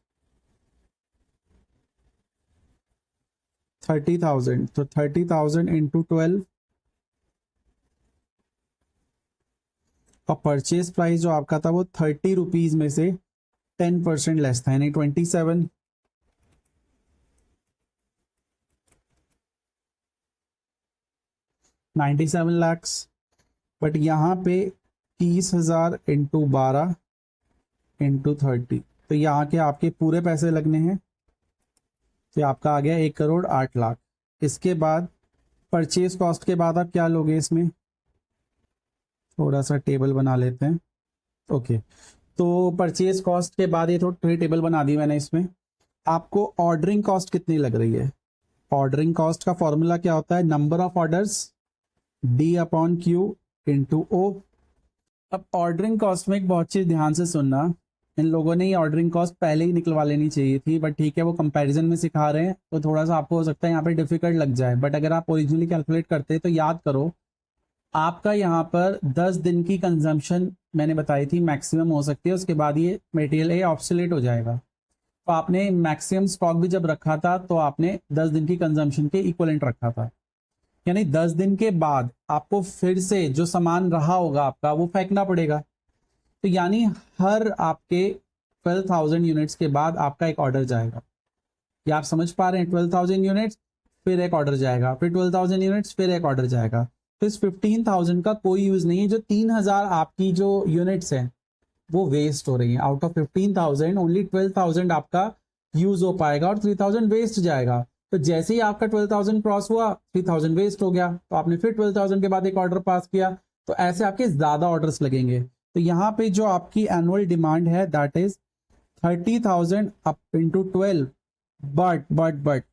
30,000, तो 30,000 इंटू 12, और परचेज प्राइस जो आपका था वो 30 रुपीज में से 10% लेस था, यानी 97 lakhs। बट यहाँ पे 30,000 इंटू 12 इंटू 30, तो यहाँ के आपके पूरे पैसे लगने हैं, तो आपका आ गया 1,08,00,000। इसके बाद परचेज कॉस्ट के बाद आप क्या लोगे, इसमें थोड़ा सा टेबल बना लेते हैं। ओके, तो परचेज कॉस्ट के बाद ये थोड़ी टेबल बना दी मैंने। इसमें आपको ऑर्डरिंग कॉस्ट कितनी लग रही है। ऑर्डरिंग कॉस्ट का फॉर्मूला क्या होता है, number of orders D upon Q into O. अब ऑर्डरिंग कॉस्ट में एक बहुत चीज़ ध्यान से सुनना, इन लोगों ने ये ऑर्डरिंग कॉस्ट पहले ही निकलवा लेनी चाहिए थी, बट ठीक है वो कंपैरिजन में सिखा रहे हैं तो थोड़ा सा आपको हो सकता है यहाँ पे डिफिकल्ट लग जाए, बट अगर आप ओरिजिनली कैलकुलेट करते तो याद करो आपका यहाँ पर 10 दिन की कंजम्पशन मैंने बताई थी मैक्सिमम हो सकती है, उसके बाद ये मटेरियल ये ऑब्सोलेट हो जाएगा। तो आपने मैक्सिमम स्टॉक भी जब रखा था तो आपने 10 दिन की कंजम्पशन के इक्वलेंट रखा था, यानी 10 दिन के बाद आपको फिर से जो सामान रहा होगा आपका वो फेंकना पड़ेगा। तो यानी हर आपके 12,000 यूनिट्स के बाद आपका एक ऑर्डर जाएगा। क्या आप समझ पा रहे हैं, 12,000 यूनिट्स फिर एक ऑर्डर जाएगा, फिर 12,000 यूनिट्स फिर एक ऑर्डर जाएगा। तो इस 15,000 का कोई यूज नहीं है, जो 3,000 आपकी जो यूनिट्स हैं वो वेस्ट हो रही हैं। आउट ऑफ 15,000 ओनली 12,000 आपका यूज हो पाएगा और 3,000 वेस्ट जाएगा। तो जैसे ही आपका 12,000 क्रॉस हुआ 3,000 वेस्ट हो गया, तो आपने फिर 12,000 के बाद एक ऑर्डर पास किया, तो ऐसे आपके ज्यादा ऑर्डर्स लगेंगे। तो यहाँ पे जो आपकी एनुअल डिमांड है that is 30,000 up into 12, but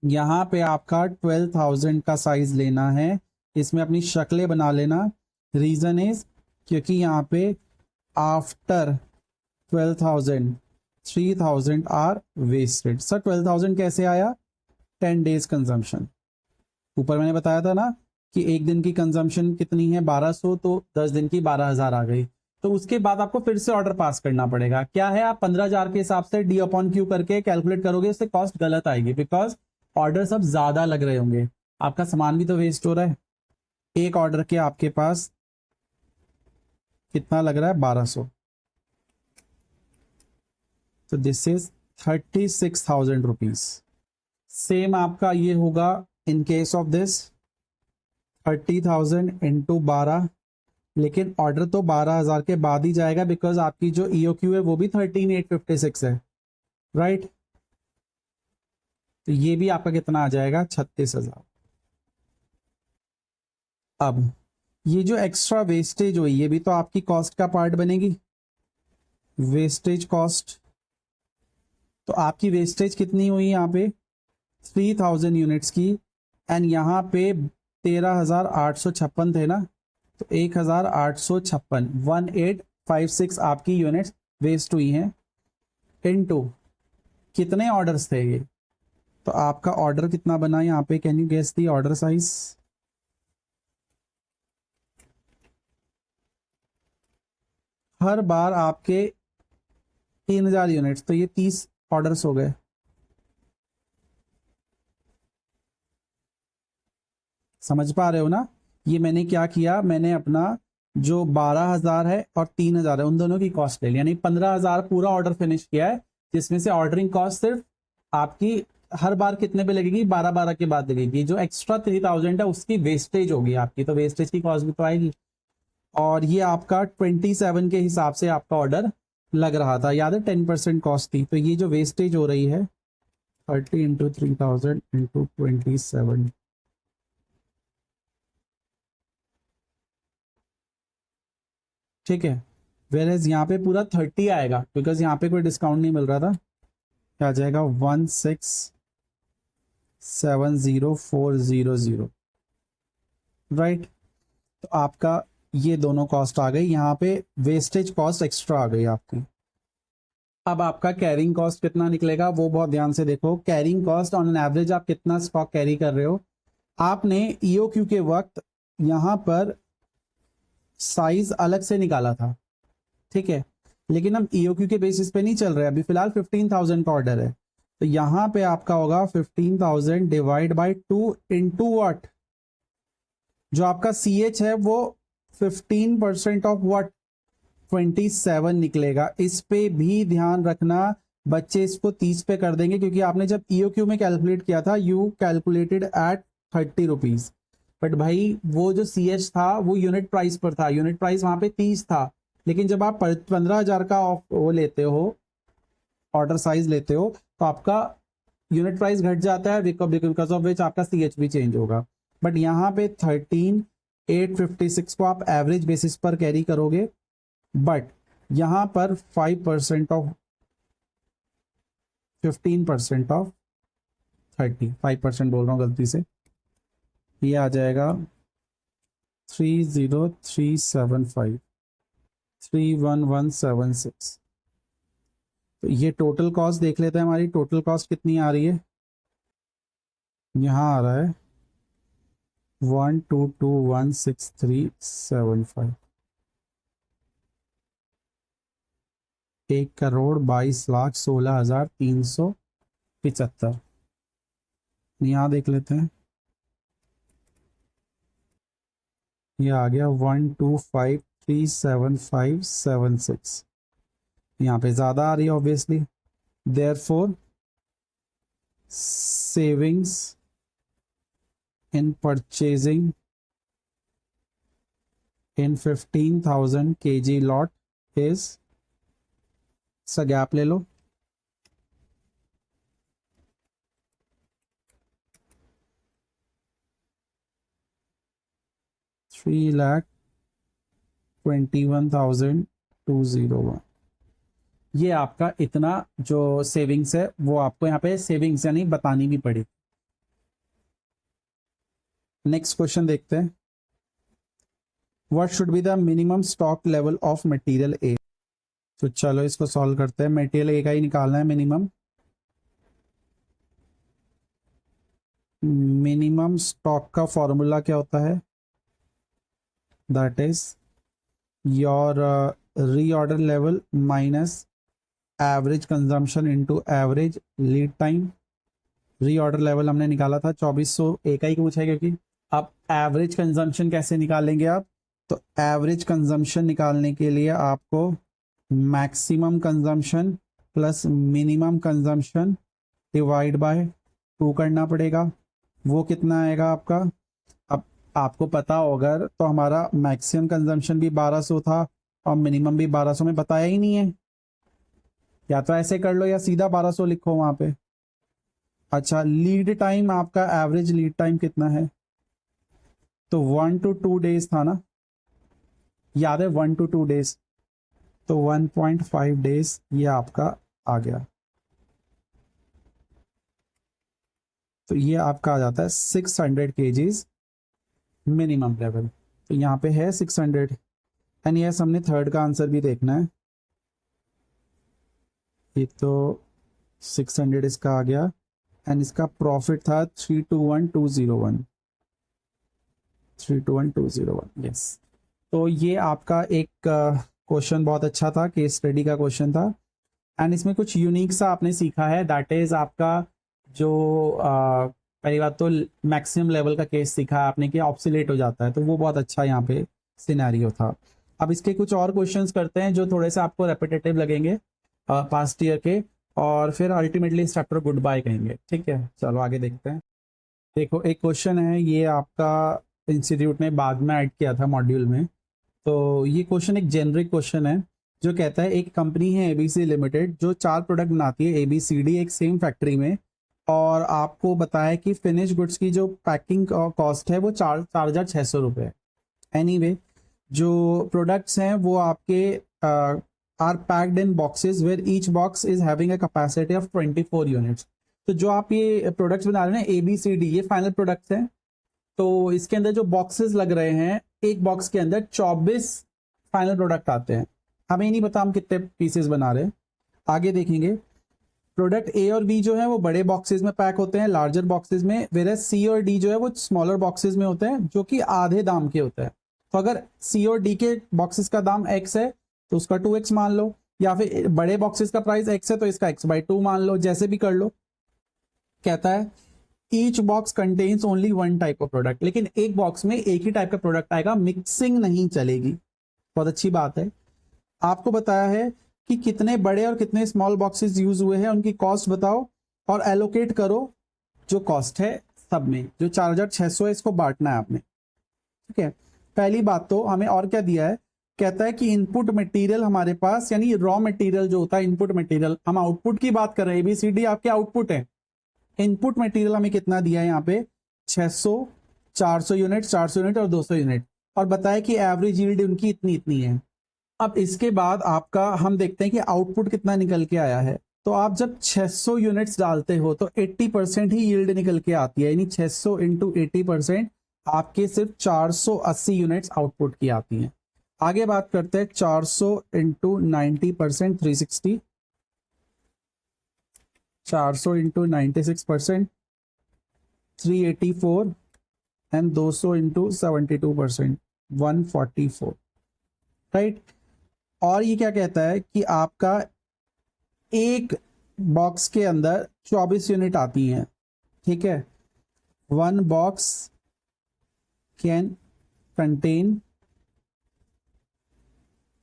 यहाँ पे आपका 12,000 का साइज लेना है, इसमें अपनी शक्लें बना लेना। रीजन इज क्योंकि यहाँ पे आफ्टर 12,000 3,000 आर वेस्टेड। सर 12,000 कैसे आया, 10 डेज कंजम्पशन। ऊपर मैंने बताया था ना कि एक दिन की कंजम्पशन कितनी है 1200, तो 10 दिन की 12,000 आ गई। तो उसके बाद आपको फिर से ऑर्डर पास करना पड़ेगा। क्या है, आप 15,000 के हिसाब से डी अपॉन क्यू करके कैलकुलेट करोगे, उससे कॉस्ट गलत आएगी, बिकॉज ऑर्डर सब ज्यादा लग रहे होंगे, आपका सामान भी तो वेस्ट हो रहा है। एक ऑर्डर के आपके पास कितना लग रहा है, 1200, तो दिस इज 36,000 रुपीज। सेम आपका ये होगा इन केस ऑफ दिस 30,000 इंटू 12, लेकिन ऑर्डर तो 12,000 के बाद ही जाएगा बिकॉज आपकी जो ईओक्यू है वो भी 13,856 है, राइट। तो ये भी आपका कितना आ जाएगा, 36,000। अब ये जो एक्स्ट्रा वेस्टेज हुई ये भी तो आपकी कॉस्ट का पार्ट बनेगी, वेस्टेज कॉस्ट। तो आपकी वेस्टेज कितनी हुई यहाँ पे 3,000 यूनिट्स की, एंड यहाँ पे 13,856 थे ना, तो 1,856 1856 आपकी यूनिट्स वेस्ट हुई हैं, इनटू कितने ऑर्डर्स थे ये, तो आपका ऑर्डर कितना बना यहाँ पे, can you guess the order size. हर बार आपके 3,000 यूनिट्स, तो ये 30 ऑर्डर्स हो गए। समझ पा रहे हो ना, ये मैंने क्या किया, मैंने अपना जो 12,000 है और 3,000 है, उन दोनों की कॉस्ट ले ली, यानी 15,000 पूरा ऑर्डर फिनिश किया है, जिसमें से ऑर्डरिंग कॉस्ट सिर्फ आपकी हर बार कितने पे लगेगी, 12 के बाद लगेगी। जो एक्स्ट्रा 3,000 है उसकी वेस्टेज होगी आपकी, तो वेस्टेज की कॉस्ट भी तो आएगी। और ये आपका 27 के हिसाब से आपका ऑर्डर लग रहा था, याद है 10% कॉस्ट थी। तो ये जो वेस्टेज हो रही है 30 इंटू 3,000 इंटू 27, ठीक है। वेरेज यहाँ पे पूरा 30 आएगा, बिकॉज यहाँ पे कोई डिस्काउंट नहीं मिल रहा था। क्या आ जाएगा 1670400, राइट। तो आपका ये दोनों कॉस्ट आ गई, यहाँ पे वेस्टेज कॉस्ट एक्स्ट्रा आ गई आपकी। अब आपका कैरिंग कॉस्ट कितना निकलेगा वो बहुत ध्यान से देखो। Carrying cost on an average आप कितना स्टॉक कैरी कर रहे हो। आपने ईओक्यू के वक्त यहाँ पर साइज अलग से निकाला था, ठीक है, लेकिन हम ईओक्यू के बेसिस पे नहीं चल रहे, अभी फिलहाल 15,000 का ऑर्डर है। तो यहाँ पे आपका होगा 15,000 डिवाइड बाई 2 इंटू व्हाट, जो आपका सी एच है वो 15% ऑफ व्हाट 27 निकलेगा। इस पे भी ध्यान रखना, बच्चे इसको 30 पे कर देंगे, क्योंकि आपने जब ईओक्यू में कैलकुलेट किया था you calculated at 30 rupees, but भाई वो जो सी एच था वो यूनिट प्राइस पर था, यूनिट प्राइस वहां पे 30 था। लेकिन जब आप 15,000 का वो लेते हो, ऑर्डर साइज लेते हो, तो आपका यूनिट प्राइस घट जाता है, बिकॉज ऑफ विच आपका सी एच भी चेंज होगा। बट यहाँ पे 13,856 को आप एवरेज बेसिस पर कैरी करोगे, बट यहाँ पर 5% ऑफ 15% ऑफ 30, 5% बोल रहा हूँ गलती से, ये आ जाएगा 30375 31176। तो ये टोटल कॉस्ट देख लेते हैं, हमारी टोटल कॉस्ट कितनी आ रही है। यहाँ आ रहा है 12216,375, 1,22,16,375। यहाँ देख लेते हैं, ये आ गया 125,375,76। यहाँ पे ज़्यादा आ रही है obviously, therefore savings in purchasing in 15,000 kg lot is, सा गैप ले लो, $3,21,201। ये आपका इतना जो सेविंग्स है वो आपको यहाँ पे सेविंग्स यानी बतानी भी पड़ी। नेक्स्ट क्वेश्चन देखते हैं, what should be the minimum stock level of material ए। तो चलो इसको सॉल्व करते हैं, मटेरियल ए का ही निकालना है मिनिमम। मिनिमम स्टॉक का फॉर्मूला क्या होता है, that is your reorder level minus average consumption into average lead time. Reorder level हमने निकाला था 2400, एक ही पूछा है, क्योंकि अब एवरेज कंजम्पशन कैसे निकालेंगे आप, तो एवरेज कंजम्पशन निकालने के लिए आपको maximum consumption plus minimum consumption divide by 2 करना पड़ेगा। वो कितना आएगा आपका, अब आपको पता होगा तो हमारा मैक्सिमम कंजम्पशन भी 1200 था और मिनिमम भी 1200 में बताया ही नहीं है, या तो ऐसे कर लो या सीधा 1200 लिखो वहां पे। अच्छा, लीड टाइम आपका एवरेज लीड टाइम कितना है, तो 1 to 2 डेज था ना, याद है 1 to 2 डेज, तो 1.5 डेज ये आपका आ गया। तो ये आपका आ जाता है 600 kgs मिनिमम लेवल। तो यहाँ पे है 600, एंड यस हमने थर्ड का आंसर भी देखना है। ये तो 600 इसका आ गया, एंड इसका प्रॉफिट था 321,201 321,201, यस। तो ये आपका एक क्वेश्चन बहुत अच्छा था, केस स्टडी का क्वेश्चन था, एंड इसमें कुछ यूनिक सा आपने सीखा है, दैट इज आपका जो पहली बात तो मैक्सिमम लेवल का केस सीखा है आपने कि ऑब्सोलेट हो जाता है, तो वो बहुत अच्छा यहाँ पे सिनेरियो था। अब इसके कुछ और क्वेश्चंस करते हैं जो थोड़े से आपको रेपिटेटिव लगेंगे पास्ट ईयर के, और फिर अल्टीमेटली इस चैप्टर गुड बाय कहेंगे। ठीक है, चलो आगे देखते हैं। देखो एक क्वेश्चन है, ये आपका इंस्टीट्यूट ने बाद में ऐड किया था मॉड्यूल में। तो ये क्वेश्चन एक जेनरिक क्वेश्चन है जो कहता है एक कंपनी है एबीसी लिमिटेड जो 4 प्रोडक्ट बनाती है ABCD एक सेम फैक्ट्री में, और आपको बताया कि फिनिश गुड्स की जो पैकिंग कॉस्ट है वो 4,600 रुपये है। एनीवे जो प्रोडक्ट्स हैं वो आपके are packed in boxes where each box is having a capacity of 24 units. तो जो आप ये प्रोडक्ट्स बना रहे हैं ABCD, ये फाइनल प्रोडक्ट्स हैं। तो इसके अंदर जो बॉक्सेस लग रहे हैं, एक बॉक्स के अंदर 24 फाइनल प्रोडक्ट आते हैं। हमें नहीं पता हम कितने पीसेस बना रहे हैं, आगे देखेंगे। प्रोडक्ट A और B जो है वो बड़े बॉक्सेस में पैक होते हैं, लार्जर बॉक्सेस में, वेयर C और D जो है वो स्मॉलर बॉक्सेस में होते हैं जो कि आधे दाम के होते हैं। तो अगर C और D के बॉक्सेस का दाम X है तो उसका 2X मान लो, या फिर बड़े बॉक्सेस का प्राइस X है तो इसका X/2 मान लो, जैसे भी कर लो। कहता है each box contains only one type of product, लेकिन एक बॉक्स में एक ही टाइप का प्रोडक्ट आएगा, मिक्सिंग नहीं चलेगी। बहुत अच्छी बात है। आपको बताया है कि कितने बड़े और कितने स्मॉल बॉक्सेस यूज हुए हैं, उनकी कॉस्ट बताओ और एलोकेट करो जो कॉस्ट है सब में। जो 4,600 है इसको बांटना है आपने। ठीक है, पहली बात तो हमें और क्या दिया है, कहता है कि इनपुट मटेरियल हमारे पास, यानी रॉ मटेरियल जो होता है इनपुट मटेरियल, हम आउटपुट की बात कर रहे हैं, ABCD आपके आउटपुट है। इनपुट मटेरियल हमें कितना दिया है यहाँ पे, 600, 400 यूनिट, 400 यूनिट और 200 यूनिट, और बताया कि एवरेज यील्ड उनकी इतनी इतनी है। अब इसके बाद आपका हम देखते हैं कि आउटपुट कितना निकल के आया है। तो आप जब 600 यूनिट्स डालते हो तो 80% ही यील्ड निकल के आती है, यानी 600 इंटू 80% आपके सिर्फ 480 यूनिट्स आउटपुट की आती हैं। आगे बात करते हैं 400 into 90%, 360, 400 into 96%, 384, and 200 into 72%, 144। Right, और ये क्या कहता है कि आपका एक बॉक्स के अंदर 24 यूनिट आती हैं। ठीक है, one box can contain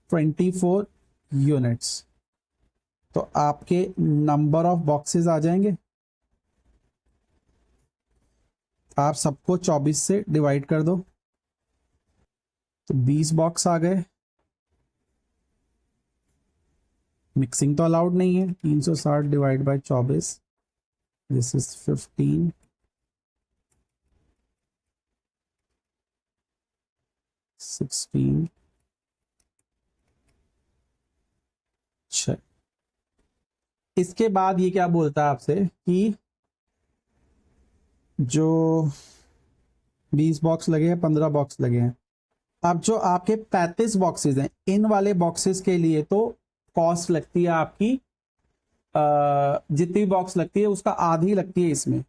24 units. तो आपके नंबर ऑफ बॉक्सेस आ जाएंगे, आप सबको 24 से डिवाइड कर दो तो 20 बॉक्स आ गए। मिक्सिंग तो अलाउड नहीं है, 360 डिवाइड बाय 24, दिस इज 15, 16, 6। इसके बाद ये क्या बोलता है आपसे कि जो 20 बॉक्स लगे हैं, 15 बॉक्स लगे हैं, अब जो आपके 35 बॉक्सेस हैं, इन वाले बॉक्सेस के लिए तो कॉस्ट लगती है आपकी जितनी बॉक्स लगती है उसका आधी लगती है इसमें।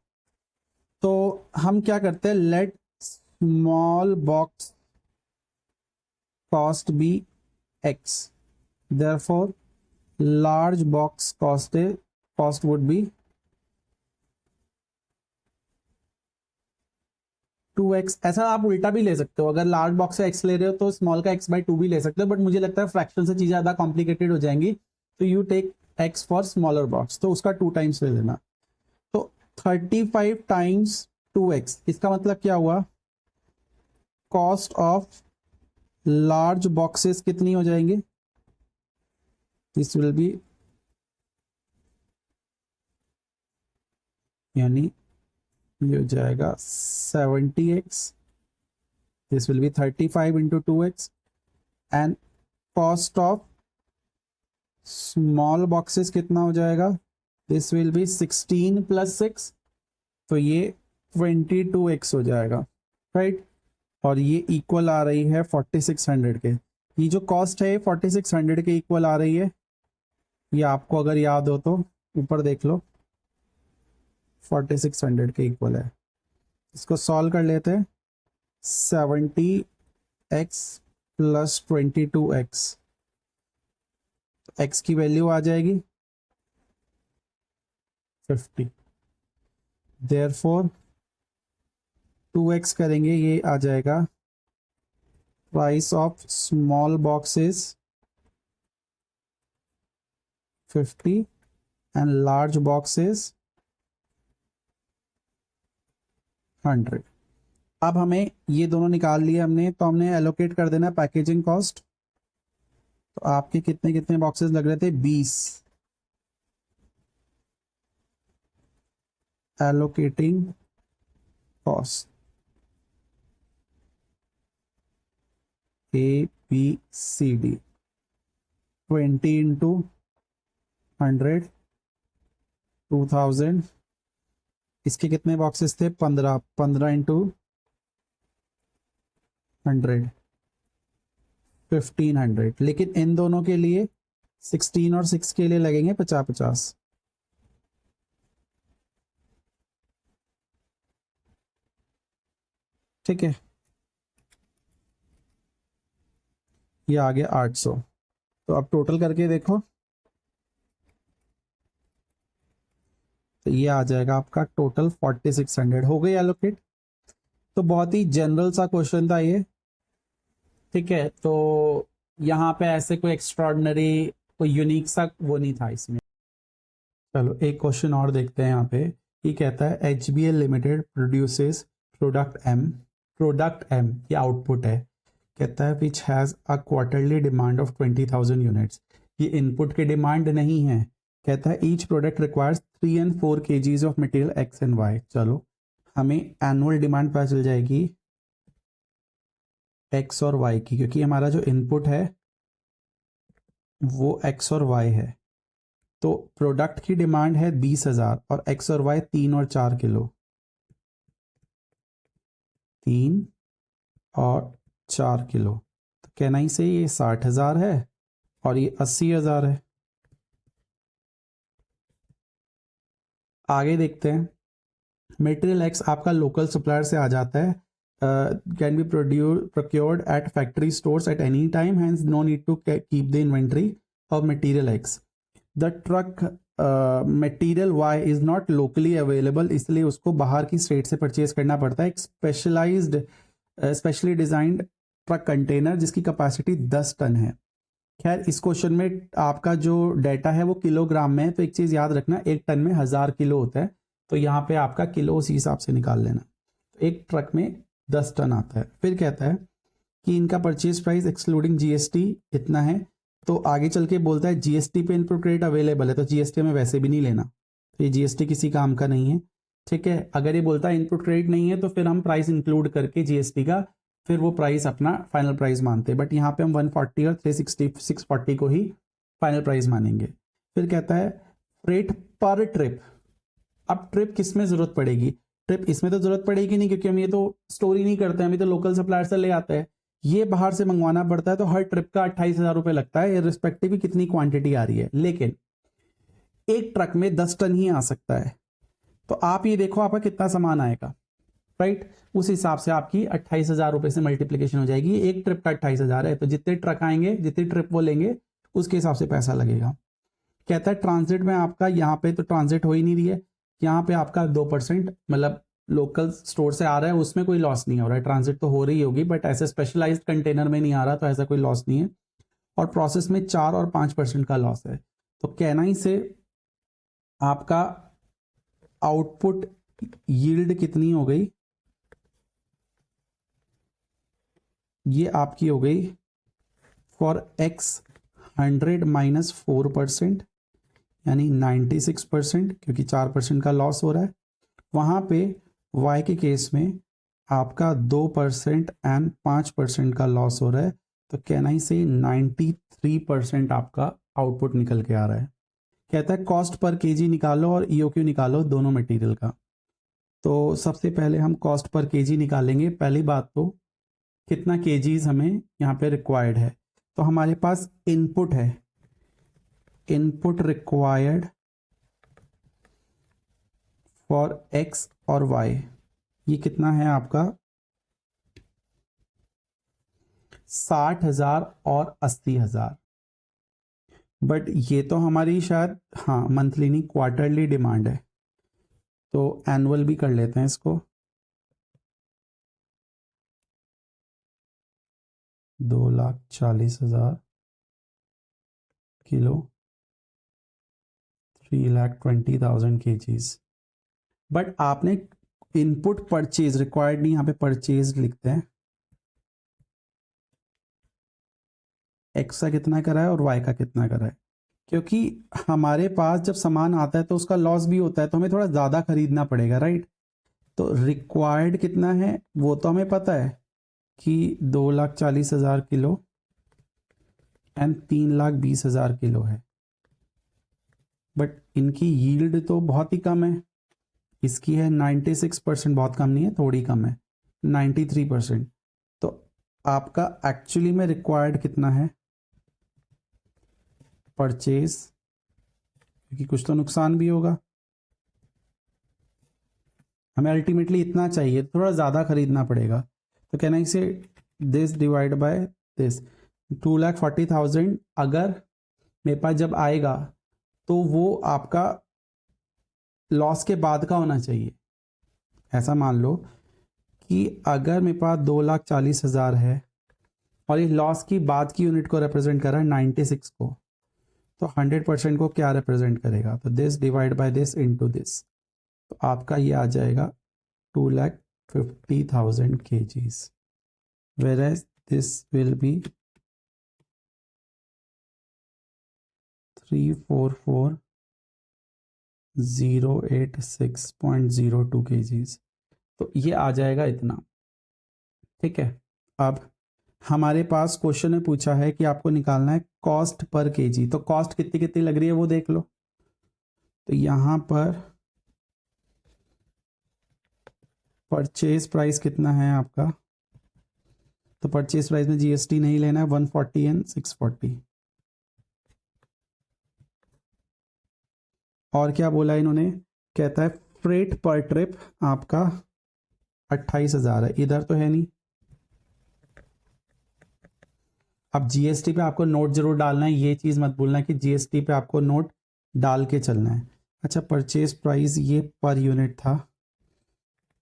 तो हम क्या करते हैं, let small box cost be X, therefore large box cost would be 2X। ऐसा आप उल्टा भी ले सकते हो, अगर लार्ज बॉक्स से X ले रहे हो तो स्मॉल का X/2 भी ले सकते हो, बट मुझे लगता है फ्रैक्शन से चीजें ज्यादा कॉम्प्लिकेटेड हो जाएंगी, तो you take X for smaller box, तो उसका 2 टाइम्स ले लेना। तो 35 टाइम्स 2X, इसका मतलब क्या हुआ, कॉस्ट ऑफ लार्ज बॉक्सेस कितनी हो जाएंगे, दिस विल बी, यानी ये हो जाएगा 70X, this will be 35 into 2X, and cost of small boxes कितना हो जाएगा, दिस विल बी 16 प्लस 6, तो ये 22X हो जाएगा। राइट, और ये इक्वल आ रही है 4600 के। ये जो कॉस्ट है 4600 के इक्वल आ रही है, ये आपको अगर याद हो तो ऊपर देख लो, 4600 के इक्वल है। इसको सॉल्व कर लेते हैं, 70X प्लस 22X, X की वैल्यू आ जाएगी 50, देयरफॉर 2X करेंगे, ये आ जाएगा price of small boxes 50 and large boxes 100। अब हमें ये दोनों निकाल लिए हमने, तो हमने एलोकेट कर देना पैकेजिंग कॉस्ट। तो आपके कितने कितने बॉक्सेस लग रहे थे? 20। Allocating cost ABCD 20 into 100 2000। इसके कितने बॉक्सेस थे? 15। 15 इंटू 100 1500। लेकिन इन दोनों के लिए 16 और 6 के लिए लगेंगे 50-50। ठीक है, ये आ गया 800। तो अब टोटल करके देखो, तो ये आ जाएगा आपका टोटल 4600 हो गई एलोकेट। तो बहुत ही जनरल सा क्वेश्चन था ये। ठीक है, तो यहाँ पे ऐसे कोई एक्स्ट्रॉर्डनरी कोई यूनिक सा वो नहीं था इसमें। चलो एक क्वेश्चन और देखते हैं यहाँ पे। ये कहता है HBL limited produces product M ये आउटपुट है। कहता है which has a quarterly demand of 20,000 units. ये इनपुट की डिमांड नहीं है। कहता है each product requires 3 and 4 kgs of material X and Y। चलो हमें एनुअल डिमांड पता चल जाएगी X और Y की, क्योंकि हमारा जो इनपुट है वो X और Y है। तो प्रोडक्ट की डिमांड है 20,000 और X और Y 3 और 4 किलो। 3 और 4 किलो। तो कहना ही से ये 60,000 है और ये 80,000 है। आगे देखते हैं। मटेरियल एक्स आपका लोकल सप्लायर से आ जाता है। Can be procured at factory stores at any time, hence no need to keep the inventory of material X. The truck material Y is not locally available, इसलिए उसको बाहर की state से परचेज करना पड़ता है। एक स्पेशली डिजाइंड ट्रक कंटेनर जिसकी कैपेसिटी 10 टन है। खैर इस क्वेश्चन में आपका जो डाटा है वो किलोग्राम में है, तो एक चीज याद रखना, एक टन में 1000 किलो होता है। तो यहाँ पे आपका किलो उसी हिसाब से निकाल लेना। एक ट्रक में 10 टन आता है। फिर कहता है कि इनका परचेज प्राइस एक्सक्लूडिंग जीएसटी इतना है। तो आगे चल के बोलता है जीएसटी पे इनपुट क्रेडिट अवेलेबल है, तो जीएसटी हमें वैसे भी नहीं लेना, तो ये जीएसटी किसी काम का नहीं है। ठीक है, अगर ये बोलता है इनपुट क्रेडिट नहीं है तो फिर हम प्राइस इंक्लूड करके जीएसटी का फिर वो प्राइस अपना फाइनल प्राइस मानते हैं। बट यहाँ पे हम 140 और 360 640 को ही फाइनल प्राइस मानेंगे। फिर कहता है फ्रेट पर ट्रिप। अब ट्रिप किस में जरूरत पड़ेगी? ट्रिप इसमें तो जरूरत पड़ेगी नहीं, क्योंकि हम ये तो स्टोर ही नहीं करते हैं, हम ये तो लोकल सप्लायर से ले आते हैं। ये बाहर से मंगवाना पड़ता है, तो हर ट्रिप का 28,000 रुपये लगता है, रिस्पेक्टिव कितनी क्वांटिटी आ रही है। लेकिन एक ट्रक में 10 टन ही आ सकता है, तो आप ये देखो आपका कितना सामान आएगा, राइट? उस हिसाब से आपकी 28,000 रुपये से मल्टीप्लीकेशन हो जाएगी। एक ट्रिप का 28,000 है, तो जितने ट्रक आएंगे, जितनी ट्रिप वो लेंगे, उसके हिसाब से पैसा लगेगा। कहता है ट्रांजिट में आपका यहाँ पे तो ट्रांजिट हो ही नहीं रही है, यहाँ पे आपका 2% मतलब लोकल स्टोर से आ रहा है, उसमें कोई लॉस नहीं हो रहा है। ट्रांजिट तो हो रही होगी, बट ऐसे स्पेशलाइज्ड कंटेनर में नहीं आ रहा, तो ऐसा कोई लॉस नहीं है। और प्रोसेस में 4 और 5% का लॉस है। तो कहना ही से आपका आउटपुट यील्ड कितनी हो गई? ये आपकी हो गई फॉर x 100 माइनस 4%, यानी 96%, क्योंकि 4% का लॉस हो रहा है। वहाँ पे y के केस में आपका 2% एंड 5% का लॉस हो रहा है। तो कहना ही से 93% आपका आउटपुट निकल के आ रहा है। कहता है कॉस्ट पर केजी निकालो और ईओक्यू निकालो दोनों मटेरियल का। तो सबसे पहले हम कॉस्ट पर केजी निकालेंगे। पहली बात तो कितना केजीज हमें यहाँ पे रिक्वायर्ड है, तो हमारे पास इनपुट है, इनपुट रिक्वायर्ड फॉर एक्स और वाई, ये कितना है आपका 60,000 और 80,000। बट ये तो हमारी शायद हाँ मंथली नहीं क्वार्टरली डिमांड है, तो एनुअल भी कर लेते हैं इसको। 2,40,000 किलो, 3,20,000 kgs। बट आपने इनपुट परचेज रिक्वायर्ड नहीं, यहाँ पे परचेज लिखते हैं, एक्स का कितना करा है और वाई का कितना करा है, क्योंकि हमारे पास जब सामान आता है तो उसका लॉस भी होता है, तो हमें थोड़ा ज़्यादा खरीदना पड़ेगा, राइट। तो रिक्वायर्ड कितना है वो तो हमें पता है कि 2,40,000 किलो एंड 3,20,000 किलो है, बट इनकी यील्ड तो बहुत ही कम है। इसकी है 96%, बहुत कम नहीं है, थोड़ी कम है, 93%। तो आपका एक्चुअली में रिक्वायर्ड कितना है परचेज, क्योंकि कुछ तो नुकसान भी होगा, हमें अल्टीमेटली इतना चाहिए, थोड़ा ज़्यादा खरीदना पड़ेगा। तो कहना इसे दिस डिवाइड बाय दिस, 2,40,000 अगर मेरे पास जब आएगा तो वो आपका लॉस के बाद का होना चाहिए। ऐसा मान लो कि अगर मेरे पास 2,40,000 है और ये लॉस की बाद की यूनिट को रिप्रेजेंट कर रहा है 96 को, तो 100% को क्या रिप्रेजेंट करेगा, तो this divide by this into this, तो आपका ये आ जाएगा 2,50,000 kgs, whereas this will be 344,086.02 kgs, तो ये आ जाएगा इतना। ठीक है, अब हमारे पास क्वेश्चन में पूछा है कि आपको निकालना है कॉस्ट पर केजी, तो कॉस्ट कितनी कितनी लग रही है वो देख लो। तो यहाँ पर परचेज प्राइस कितना है आपका, तो परचेज प्राइस में जीएसटी नहीं लेना है, 140 एंड 640। और क्या बोला इन्होंने, कहता है फ्रेट पर ट्रिप आपका 28,000 है, इधर तो है नहीं। अब जीएसटी पे आपको नोट जरूर डालना है, ये चीज़ मत भूलना कि जीएसटी पे आपको नोट डाल के चलना है। अच्छा, परचेज प्राइस ये पर यूनिट था,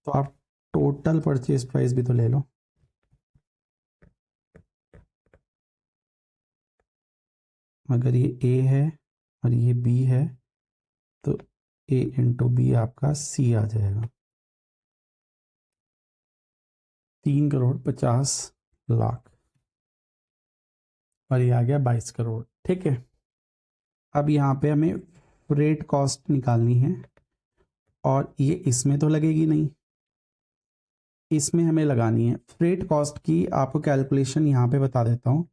तो आप टोटल परचेज प्राइस भी तो ले लो। अगर ये ए है और ये बी है तो ए इंटू बी आपका सी आ जाएगा, 3,50,00,000 और ये आ गया 22 करोड़। ठीक है, अब यहाँ पे हमें फ्रेट कॉस्ट निकालनी है और ये इसमें तो लगेगी नहीं, इसमें हमें लगानी है। फ्रेट कॉस्ट की आपको कैलकुलेशन यहाँ पे बता देता हूँ।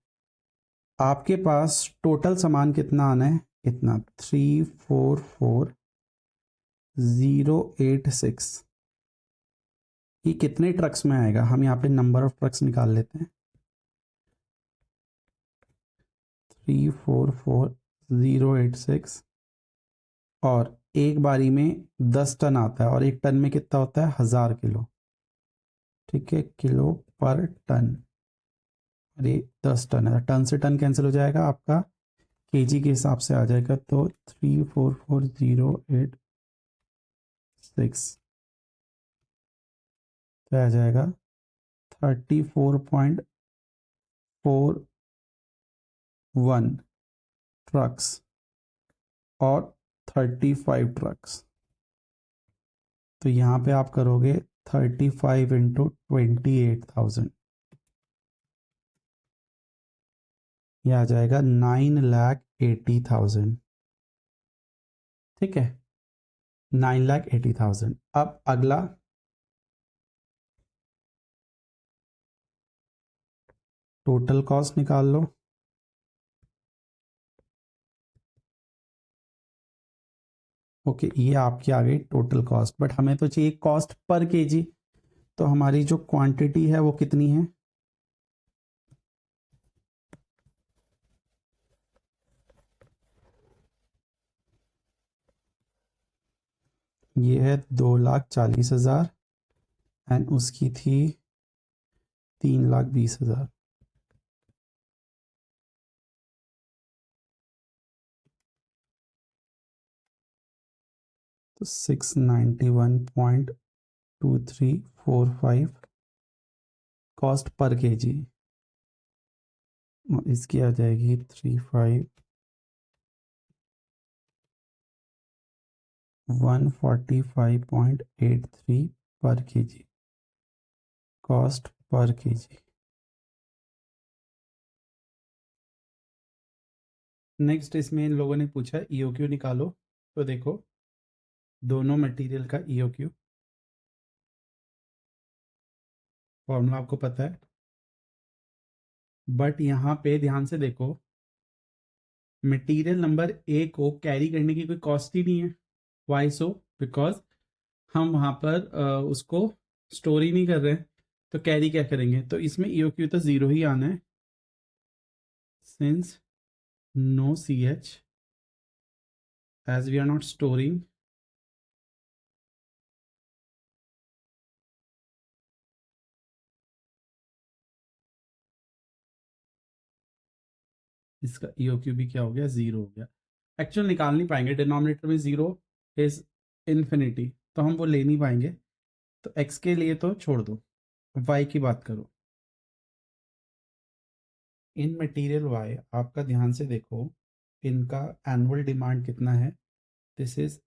आपके पास टोटल सामान कितना आना है, इतना 344,086, ये कितने ट्रक्स में आएगा, हम यहाँ पे नंबर ऑफ ट्रक्स निकाल लेते हैं। 344,086 और एक बारी में 10 टन आता है, और एक टन में कितना होता है, 1,000 किलो। ठीक है, किलो पर टन, अरे 10 टन है, टन से टन कैंसिल हो जाएगा, आपका केजी के हिसाब से आ जाएगा। तो 344,086 तो आ जाएगा 34.41 ट्रक्स और 35 ट्रक्स। तो यहाँ पे आप करोगे 35 इंटू 28,000, यह आ जाएगा 9,80,000। ठीक है, 9,80,000। अब अगला टोटल कॉस्ट निकाल लो। ओके, ये आपकी आ गई टोटल कॉस्ट, बट हमें तो चाहिए कॉस्ट पर केजी। तो हमारी जो क्वांटिटी है वो कितनी है, ये है 2,40,000 एंड उसकी थी 3,20,000। तो 691.2345 कॉस्ट पर केजी। और इसकी आ जाएगी 145.83 पर KG cost per KG. Next इसमें इन लोगों ने पूछा ईओक्यू निकालो। तो देखो दोनों मटेरियल का ईओक्यू फॉर्मूला आपको पता है, बट यहाँ पे ध्यान से देखो मटेरियल नंबर ए को कैरी करने की कोई कॉस्ट ही नहीं है। Y so? बिकॉज हम वहाँ पर उसको स्टोर ही नहीं कर रहे हैं, तो कैरी क्या करेंगे? तो इसमें ईओक्यू तो ज़ीरो ही आना है, since no C H as we are not storing इसका ईओक्यू भी क्या हो गया? ज़ीरो हो गया। एक्चुअल निकाल नहीं पाएंगे, डिनोमिनेटर में ज़ीरो इज इन्फिनिटी, तो हम वो ले नहीं पाएंगे। तो एक्स के लिए तो छोड़ दो, वाई की बात करो। इन मटेरियल वाई आपका ध्यान से देखो, इनका एनुअल डिमांड कितना है? This is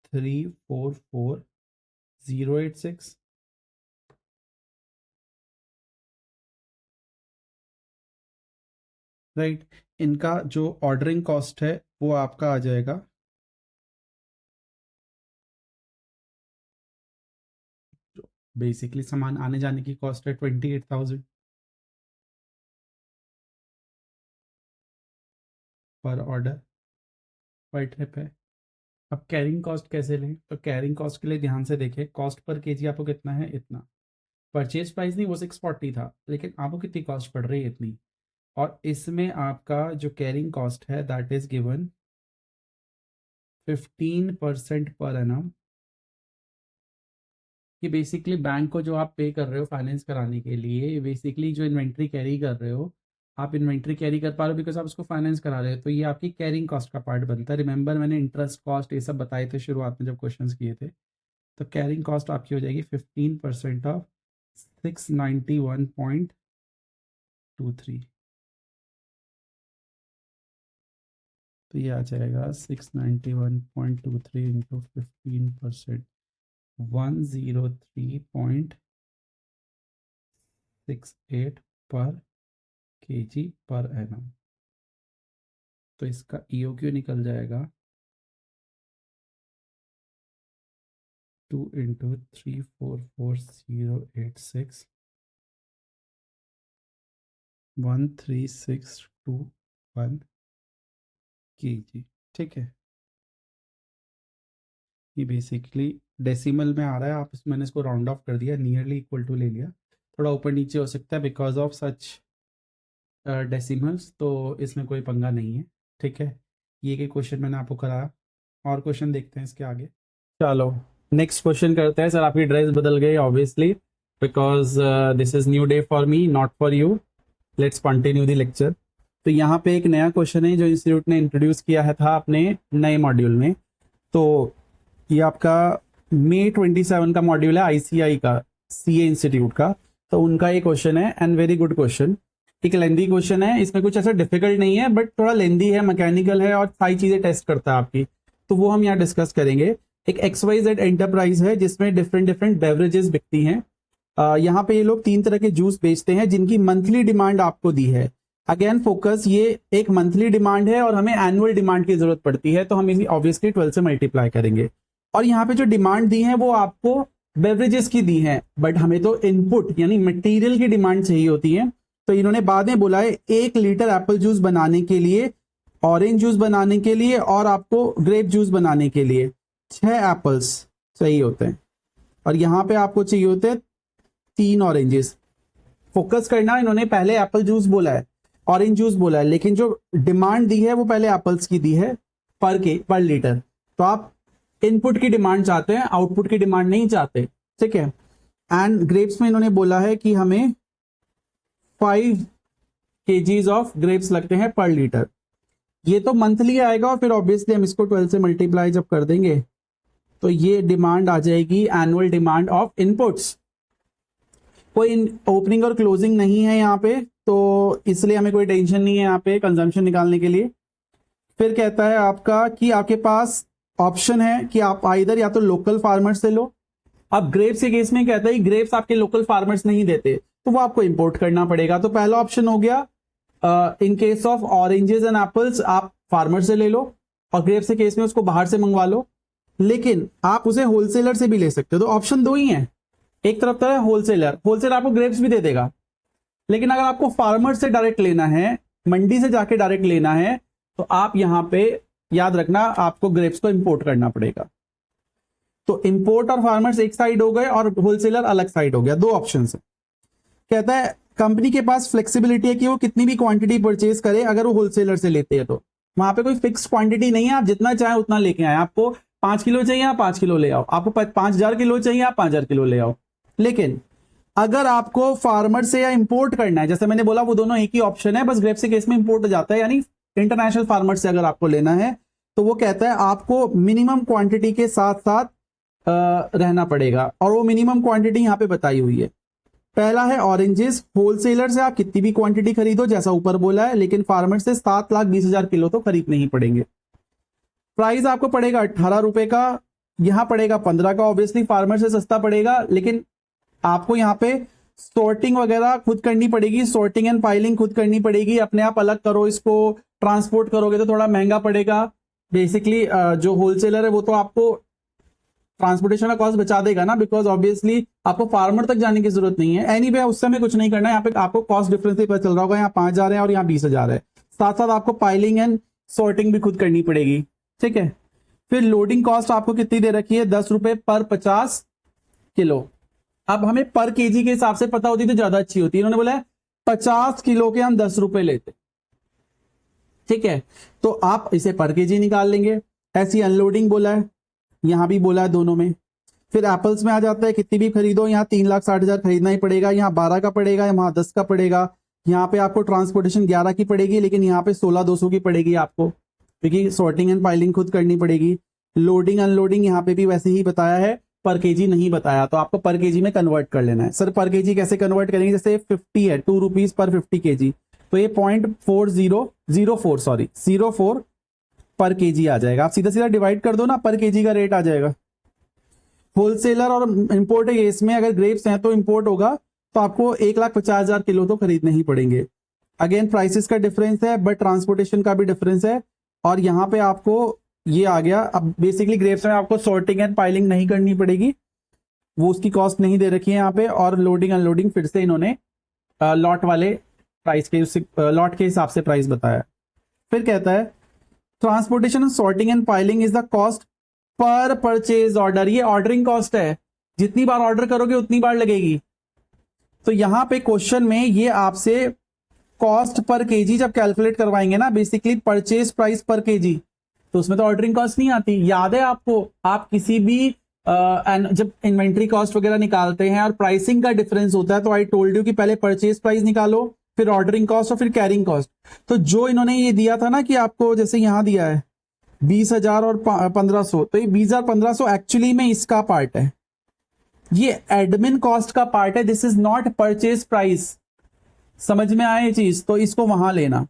344086, right. इनका जो ऑर्डरिंग कॉस्ट है वो आपका आ जाएगा बेसिकली सामान आने जाने की कॉस्ट है 28,000 पर ऑर्डर पर ट्रिप है। अब कैरिंग कॉस्ट कैसे लें? तो कैरिंग कॉस्ट के लिए ध्यान से देखिए, कॉस्ट पर केजी आपको कितना है? इतना। परचेज प्राइस नहीं, वो 640 था, लेकिन आपको कितनी कॉस्ट पड़ रही है? इतनी। और इसमें आपका जो कैरिंग कॉस्ट है that is given 15% per annum. कि बेसिकली बैंक को जो आप पे कर रहे हो फाइनेंस कराने के लिए, बेसिकली जो इन्वेंट्री कैरी कर रहे हो, आप इन्वेंट्री कैरी कर पा रहे हो बिकॉज आप उसको फाइनेंस करा रहे हो, तो ये आपकी कैरिंग कॉस्ट का पार्ट बनता है। रिमेंबर मैंने इंटरेस्ट कॉस्ट ये सब बताए थे शुरुआत में जब क्वेश्चंस किए थे। तो कैरिंग कॉस्ट आपकी हो जाएगी 15% ऑफ 691.23। तो ये आ जाएगा 691.23 इंटू 15%, 103.68 पर केजी पर एनम। तो इसका ईओक्यू निकल जाएगा 2 इंटू 344086 13621 केजी। ठीक है, ये बेसिकली डेसिमल में आ रहा है, आप मैंने इसको राउंड ऑफ कर दिया, नियरली इक्वल टू ले लिया। थोड़ा ऊपर नीचे हो सकता है बिकॉज ऑफ सच डेसिमल्स, तो इसमें कोई पंगा नहीं है। ठीक है, ये के क्वेश्चन मैंने आपको कराया। और क्वेश्चन देखते हैं इसके आगे। चलो नेक्स्ट क्वेश्चन करते हैं। सर आपकी ड्रेस बदल गई obviously, because this is new day for me not for you. Let's continue the lecture. तो यहाँ पे एक नया क्वेश्चन है जो इंस्टीट्यूट ने इंट्रोड्यूस किया है था अपने नए मॉड्यूल में। तो ये आपका मई 27 का मॉड्यूल है आईसीआई का, सीए इंस्टीट्यूट का। तो उनका ये क्वेश्चन है एंड वेरी गुड क्वेश्चन। एक लेंदी क्वेश्चन है, इसमें कुछ ऐसा डिफिकल्ट नहीं है बट थोड़ा लेंदी है, मैकेनिकल है और सारी चीजें टेस्ट करता है आपकी, तो वो हम यहाँ डिस्कस करेंगे। एक XYZ एंटरप्राइज है जिसमें डिफरेंट डिफरेंट बेवरेजेस बिकती हैं। यहाँ पे ये लोग 3 तरह के जूस बेचते हैं जिनकी मंथली डिमांड आपको दी है। अगेन फोकस, ये एक मंथली डिमांड है और हमें एनुअल डिमांड की जरूरत पड़ती है, तो हम इसी ऑब्वियसली 12 से मल्टीप्लाई करेंगे। और यहाँ पे जो डिमांड दी है वो आपको बेवरेजेस की दी है, बट हमें तो इनपुट यानी मटेरियल की डिमांड चाहिए होती है। तो इन्होंने बाद में बोला है 1 लीटर एप्पल जूस बनाने के लिए, ऑरेंज जूस बनाने के लिए और आपको ग्रेप जूस बनाने के लिए 6 एप्पल्स चाहिए होते हैं, और यहाँ पे आपको चाहिए होते हैं 3 ऑरेंजेस। फोकस करना, इन्होंने पहले एप्पल जूस बोला है, ऑरेंज जूस बोला है, लेकिन जो डिमांड दी है वो पहले एप्पल्स की दी है पर लीटर। तो आप इनपुट की डिमांड चाहते हैं, आउटपुट की डिमांड नहीं चाहते। ठीक है। एंड ग्रेप्स में इन्होंने बोला है कि हमें 5 kgs ऑफ ग्रेप्स लगते हैं पर लीटर। ये तो मंथली आएगा और फिर ऑब्वियसली हम इसको 12 से मल्टीप्लाई जब कर देंगे तो ये डिमांड आ जाएगी एनुअल डिमांड ऑफ इनपुट्स। कोई ओपनिंग और क्लोजिंग नहीं है यहाँ पे, तो इसलिए हमें कोई टेंशन नहीं है यहाँ पे कंजम्पशन निकालने के लिए। फिर कहता है आपका कि आपके पास ऑप्शन है कि आप आइदर या तो लोकल फार्मर से लो। अब ग्रेप्स के केस में कहता है ग्रेप्स आपके लोकल फार्मर्स नहीं देते तो वो आपको इंपोर्ट करना पड़ेगा। तो पहला ऑप्शन हो गया इन case of oranges and apples आप फार्मर से ले लो और ग्रेप्स के केस में उसको बाहर से मंगवा लो, लेकिन आप उसे होलसेलर से भी ले सकते हो। तो ऑप्शन दो ही है, एक तरफ है होलसेलर, होलसेलर आपको ग्रेप्स भी दे देगा, लेकिन अगर आपको फार्मर से डायरेक्ट लेना है, मंडी से जाके डायरेक्ट लेना है, तो आप यहां पे याद रखना आपको ग्रेप्स को इंपोर्ट करना पड़ेगा। तो इंपोर्ट और फार्मर्स एक साइड हो गए और होलसेलर अलग साइड हो गया, दो ऑप्शन है। कहता है कंपनी के पास फ्लेक्सिबिलिटी है कि वो कितनी भी क्वांटिटी परचेज करे अगर वो होलसेलर से लेते हैं तो वहां पे कोई फिक्स क्वांटिटी नहीं है, आप जितना चाहे उतना लेके आए। आपको 5 किलो चाहिए आप 5 किलो ले आओ, आपको 5000 किलो चाहिए आप 5000 किलो ले आओ। लेकिन अगर आपको फार्मर से या इंपोर्ट करना है, जैसे मैंने बोला वो दोनों एक ही ऑप्शन है, बस ग्रेप्स के केस में इंपोर्ट हो जाता है, यानी इंटरनेशनल फार्मर से अगर आपको लेना है तो वो कहता है आपको मिनिमम क्वांटिटी के साथ साथ रहना पड़ेगा, और वो मिनिमम क्वांटिटी यहां पे बताई हुई है। पहला है ऑरेंजेस, होलसेलर से आप कितनी भी क्वांटिटी खरीदो जैसा ऊपर बोला है, लेकिन फार्मर से 7,20,000 किलो तो खरीदने ही पड़ेंगे। प्राइस आपको पड़ेगा 18 रुपए का, यहां पड़ेगा 15 का, ऑब्वियसली फार्मर से सस्ता पड़ेगा, लेकिन आपको यहाँ पे सॉर्टिंग वगैरह खुद करनी पड़ेगी, सॉर्टिंग एंड फाइलिंग खुद करनी पड़ेगी, अपने आप अलग करो इसको, ट्रांसपोर्ट करोगे तो थोड़ा महंगा पड़ेगा। बेसिकली जो होलसेलर है वो तो आपको ट्रांसपोर्टेशन का कॉस्ट बचा देगा ना, बिकॉज ऑब्वियसली आपको फार्मर तक जाने की जरूरत नहीं है। एनीवे उस समय कुछ नहीं करना है, यहाँ पे आपको कॉस्ट डिफरेंस ही पता चल रहा होगा, यहाँ 5,000 है और यहाँ 20,000 है। साथ साथ आपको पाइलिंग एंड सॉर्टिंग भी खुद करनी पड़ेगी, ठीक है। फिर लोडिंग कॉस्ट आपको कितनी दे रखी है, 10 रुपए पर 50 किलो। अब हमें पर केजी के हिसाब से पता होती तो ज्यादा अच्छी होती। इन्होंने बोला 50 किलो के हम 10 रुपए लेते, ठीक है, तो आप इसे पर केजी निकाल लेंगे। ऐसी अनलोडिंग बोला है, यहां भी बोला है दोनों में। फिर एप्पल्स में आ जाता है कितनी भी खरीदो, यहाँ 3,60,000 खरीदना ही पड़ेगा, यहाँ 12 का पड़ेगा, यहाँ 10 का पड़ेगा। यहाँ पे आपको ट्रांसपोर्टेशन 11 की पड़ेगी, लेकिन यहाँ पे 16,200 की पड़ेगी आपको, क्योंकि सॉर्टिंग एंड फाइलिंग खुद करनी पड़ेगी। लोडिंग अनलोडिंग यहाँ पे भी वैसे ही बताया है, पर केजी नहीं बताया, तो आपको पर केजी में कन्वर्ट कर लेना है। सर पर केजी कैसे कन्वर्ट करेंगे, जैसे 50 है, 2 रुपीज पर 50 केजी, तो ये 0.4004 पर केजी आ जाएगा। आप सीधा सीधा डिवाइड कर दो ना, पर केजी का रेट आ जाएगा। होलसेलर और इंपोर्ट है, इसमें अगर ग्रेप्स हैं तो इंपोर्ट होगा, तो आपको 1,50,000 किलो तो खरीदने ही पड़ेंगे। अगेन प्राइसेस का डिफरेंस है, बट ट्रांसपोर्टेशन का भी डिफरेंस है। और यहाँ पे आपको ये आ गया, अब बेसिकली ग्रेप्स में आपको सॉर्टिंग एंड पाइलिंग नहीं करनी पड़ेगी, वो उसकी कॉस्ट नहीं दे रखी है यहाँ पे। और लोडिंग अनलोडिंग फिर से इन्होंने लॉट वाले प्राइस के लॉट के हिसाब से प्राइस बताया। फिर कहता है transportation sorting and piling is the cost per purchase order. ये ऑर्डरिंग कॉस्ट है, जितनी बार ऑर्डर करोगे उतनी बार लगेगी। तो यहां पे क्वेश्चन में ये आपसे कॉस्ट पर केजी जब कैलकुलेट करवाएंगे ना, बेसिकली परचेज प्राइस पर केजी, तो उसमें तो ऑर्डरिंग कॉस्ट नहीं आती। याद है आपको, आप किसी भी जब इन्वेंट्री कॉस्ट वगैरह निकालते हैं और प्राइसिंग का डिफरेंस होता है, तो आई टोल्ड यू कि पहले परचेज प्राइस निकालो, फिर ऑर्डरिंग कॉस्ट और फिर कैरिंग कॉस्ट। तो जो इन्होंने ये दिया था ना कि आपको जैसे यहां दिया है 20,000 और 1,500, तो ये 20,000-1,500 एक्चुअली में इसका पार्ट है, ये एडमिन कॉस्ट का पार्ट है, this is not purchase price. समझ में आए ये चीज, तो इसको वहां लेना।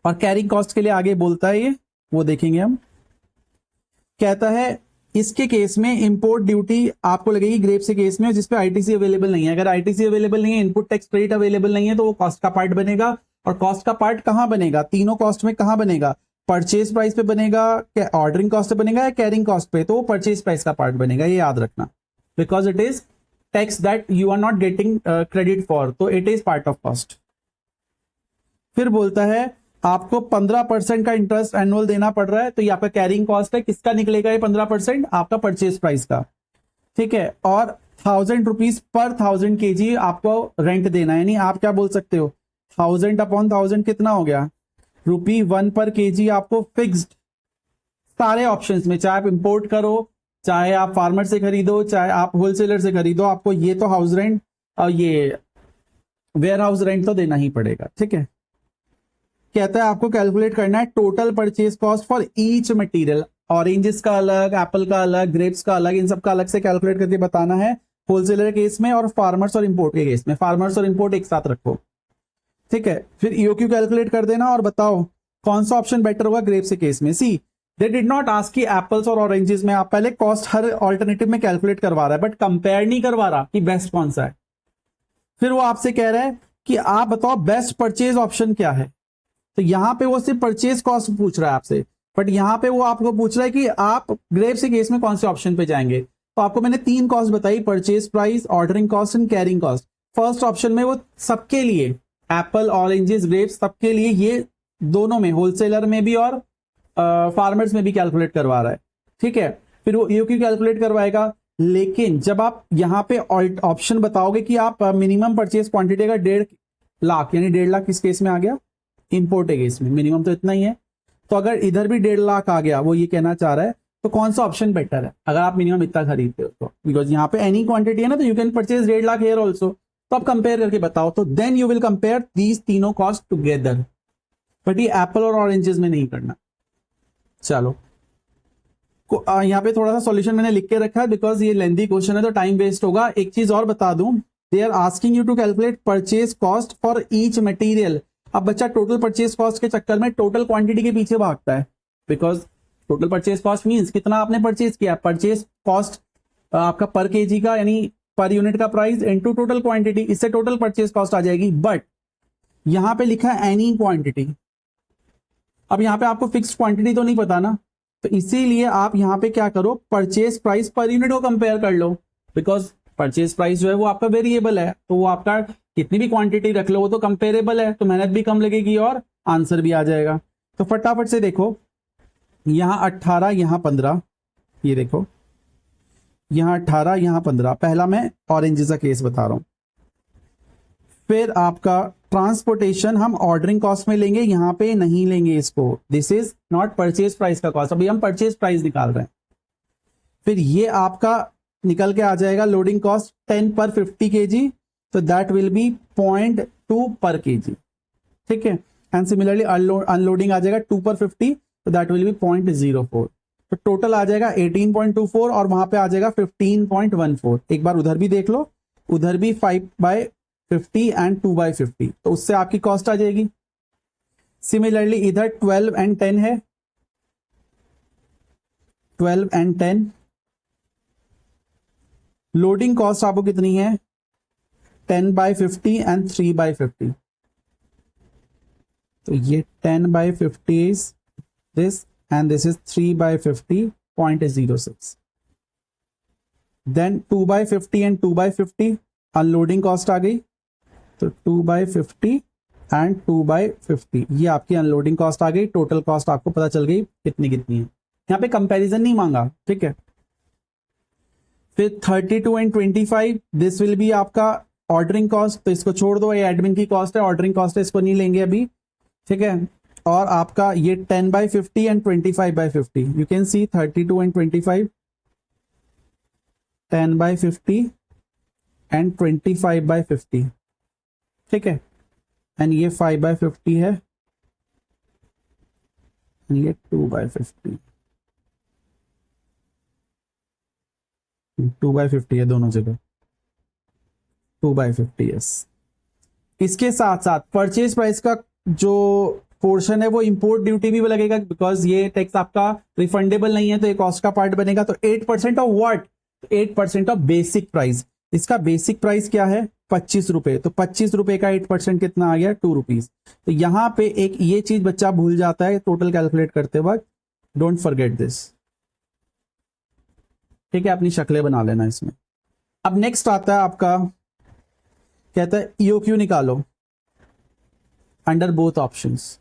और कैरिंग कॉस्ट के लिए आगे बोलता है ये, वो देखेंगे हम। कहता है इसके केस में इंपोर्ट ड्यूटी आपको लगेगी ग्रेप्स के केस में, जिसपे आईटीसी अवेलेबल नहीं है। अगर आईटीसी अवेलेबल नहीं है, इनपुट टैक्स क्रेडिट अवेलेबल नहीं है, तो वो कॉस्ट का पार्ट बनेगा। और कॉस्ट का पार्ट कहां बनेगा, तीनों कॉस्ट में कहां बनेगा, परचेज प्राइस पे बनेगा, ऑर्डरिंग कॉस्ट पे बनेगा, या कैरिंग कॉस्ट पे, तो वो परचेज प्राइस का पार्ट बनेगा, ये याद रखना, because it is tax that you are not getting credit for, तो it is part of cost. फिर बोलता है आपको 15% का इंटरेस्ट एनुअल देना पड़ रहा है, तो ये आपका कैरिंग कॉस्ट है। किसका निकलेगा ये 15%, आपका परचेज प्राइस का, ठीक है। और 1,000 रुपीज पर 1,000 केजी आपको रेंट देना है, यानी आप क्या बोल सकते हो, 1,000 अपॉन 1,000 कितना हो गया, ₹1 पर केजी आपको फिक्स्ड। सारे ऑप्शंस में, चाहे आप इंपोर्ट करो, चाहे आप फार्मर से खरीदो, चाहे आप होलसेलर से खरीदो, आपको ये तो हाउस रेंट और ये वेयर हाउस रेंट तो देना ही पड़ेगा, ठीक है। कहता है आपको कैलकुलेट करना है total purchase cost for each material, oranges का अलग, एप्पल का अलग, ग्रेप्स का अलग, इन सब का अलग से कैलकुलेट करके बताना है होलसेलर केस में और फार्मर्स और इंपोर्ट के केस में। फार्मर्स और इंपोर्ट एक साथ रखो। ठीक है, फिर ईओक्यू कैलकुलेट कर देना और बताओ कौन सा ऑप्शन बेटर होगा ग्रेप्स के केस में। सी दे डिड नॉट आस्क कि एप्पल्स और ऑरेंजेस में, आप पहले कॉस्ट हर ऑल्टरनेटिव में कैलकुलेट करवा रहा है बट कंपेयर नहीं करवा रहा कि बेस्ट कौन सा है। फिर वो आपसे कह रहा है कि आप बताओ बेस्ट परचेज ऑप्शन क्या है। तो यहां पे वो सिर्फ परचेज कॉस्ट पूछ रहा है आपसे, बट यहां पे वो आपको पूछ रहा है कि आप ग्रेप्स के केस में कौन से ऑप्शन पे जाएंगे। तो आपको मैंने 3 कॉस्ट बताई, purchase price, ordering cost and carrying cost. First option में वो सबके लिए, एप्पल, ऑरेंजेस, ग्रेप्स, सबके लिए ये दोनों में, होलसेलर में भी और फार्मर्स में भी कैलकुलेट करवा रहा है। ठीक है, फिर वो ईओक्यू कैलकुलेट करवाएगा। लेकिन जब आप यहाँ पे ऑप्शन बताओगे कि आप मिनिमम परचेज क्वांटिटी का 1.5 लाख, यानी 1.5 लाख किस केस में आ गया, इंपोर्ट के केस में, मिनिमम तो इतना ही है। तो अगर इधर भी 1.5 लाख आ गया, वो ये कहना चाह रहा है, तो कौन सा ऑप्शन बेटर है अगर आप मिनिमम इतना खरीदते हो तो, बिकॉज यहाँ पे एनी क्वांटिटी है ना, तो you can purchase 1.5 lakh here also. तो आप कंपेयर करके बताओ, तो then you will compare these तीनों कॉस्ट टुगेदर। बट ये एप्पल और ऑरेंजेस में नहीं करना। चलो, यहाँ पे थोड़ा सा सॉल्यूशन मैंने लिख के रखा है बिकॉज ये लेंथी क्वेश्चन है तो टाइम वेस्ट होगा। एक चीज और बता दूं, they are asking you to calculate purchase cost for each material. अब बच्चा टोटल परचेज कॉस्ट के चक्कर में टोटल क्वांटिटी के पीछे भागता है, because total purchase cost means कितना आपने परचेज किया। परचेज कॉस्ट आपका पर केजी का, यानी पर यूनिट का प्राइस इनटू टोटल क्वांटिटी, इससे टोटल परचेज कॉस्ट आ जाएगी। बट यहां पे लिखा है एनी क्वांटिटी। अब यहाँ पे आपको फिक्स्ड क्वांटिटी तो नहीं पता ना, तो इसीलिए आप यहाँ पे क्या करो, परचेज प्राइस पर यूनिट को कंपेयर कर लो, बिकॉज परचेज प्राइस जो है वो आपका वेरिएबल है, तो वो आपका कितनी भी क्वांटिटी रख लो वो तो कंपेरेबल है, तो मेहनत भी कम लगेगी और आंसर भी आ जाएगा। तो फटाफट से देखो, यहाँ 18, यहाँ 15, ये देखो यहाँ 18, यहाँ 15। पहला मैं ऑरेंजेस का केस बता रहा हूं। फिर आपका ट्रांसपोर्टेशन हम ऑर्डरिंग कॉस्ट में लेंगे, यहां पे नहीं लेंगे इसको, this is not purchase price का कॉस्ट, अभी हम परचेज प्राइस निकाल रहे हैं। फिर ये आपका निकल के आ जाएगा लोडिंग कॉस्ट 10 पर 50 केजी, तो दैट विल बी 0.2 पर केजी। ठीक है, एंड सिमिलरली अनलोडिंग आ जाएगा 2 पर 50, तो दैट विल बी 0.04। तो टोटल आ जाएगा 18.24 और वहां पे आ जाएगा 15.14। एक बार उधर भी देख लो, उधर भी 5/50 एंड 2/50, तो उससे आपकी कॉस्ट आ जाएगी। सिमिलरली इधर 12 एंड 10 है, 12 एंड 10। लोडिंग कॉस्ट आपको कितनी है, 10/50 एंड 3/50, तो ये 10/50 is this and this is 3/50, 0.06. then 2/50 and 2/50 unloading cost आ गई, तो 2/50 एंड 2/50 ये आपकी अनलोडिंग कॉस्ट आ गई। टोटल कॉस्ट आपको पता चल गई कितनी कितनी है, यहाँ पे कंपैरिजन नहीं मांगा। ठीक है, फिर 32 एंड 25, दिस विल बी आपका ऑर्डरिंग कॉस्ट, तो इसको छोड़ दो, ये एडमिन की कॉस्ट है, ऑर्डरिंग कॉस्ट है, इसको नहीं लेंगे अभी। ठीक है, और आपका ये 10/50 and 25/50, you can see 32 and 25, 10/50 and 25/50। ठीक है, एंड ये 5/50 है, ये 2/50, 2/50 है दोनों जगह, 2/50। यस, इसके साथ साथ परचेज प्राइस का जो पोर्शन है वो इंपोर्ट ड्यूटी भी लगेगा, बिकॉज ये टैक्स आपका रिफंडेबल नहीं है, तो ये कॉस्ट का पार्ट बनेगा। तो 8% of what, 8% of basic price. इसका बेसिक प्राइस क्या है, 25 रुपए, तो 25 रुपए का 8% कितना आ गया, 2 रुपीज। तो यहां पे एक ये चीज बच्चा भूल जाता है टोटल कैलकुलेट करते वक्त, डोंट फॉरगेट दिस। ठीक है, अपनी शक्लें बना लेना इसमें। अब नेक्स्ट आता है आपका, कहता है ईओक्यू निकालो अंडर बोथ ऑप्शंस।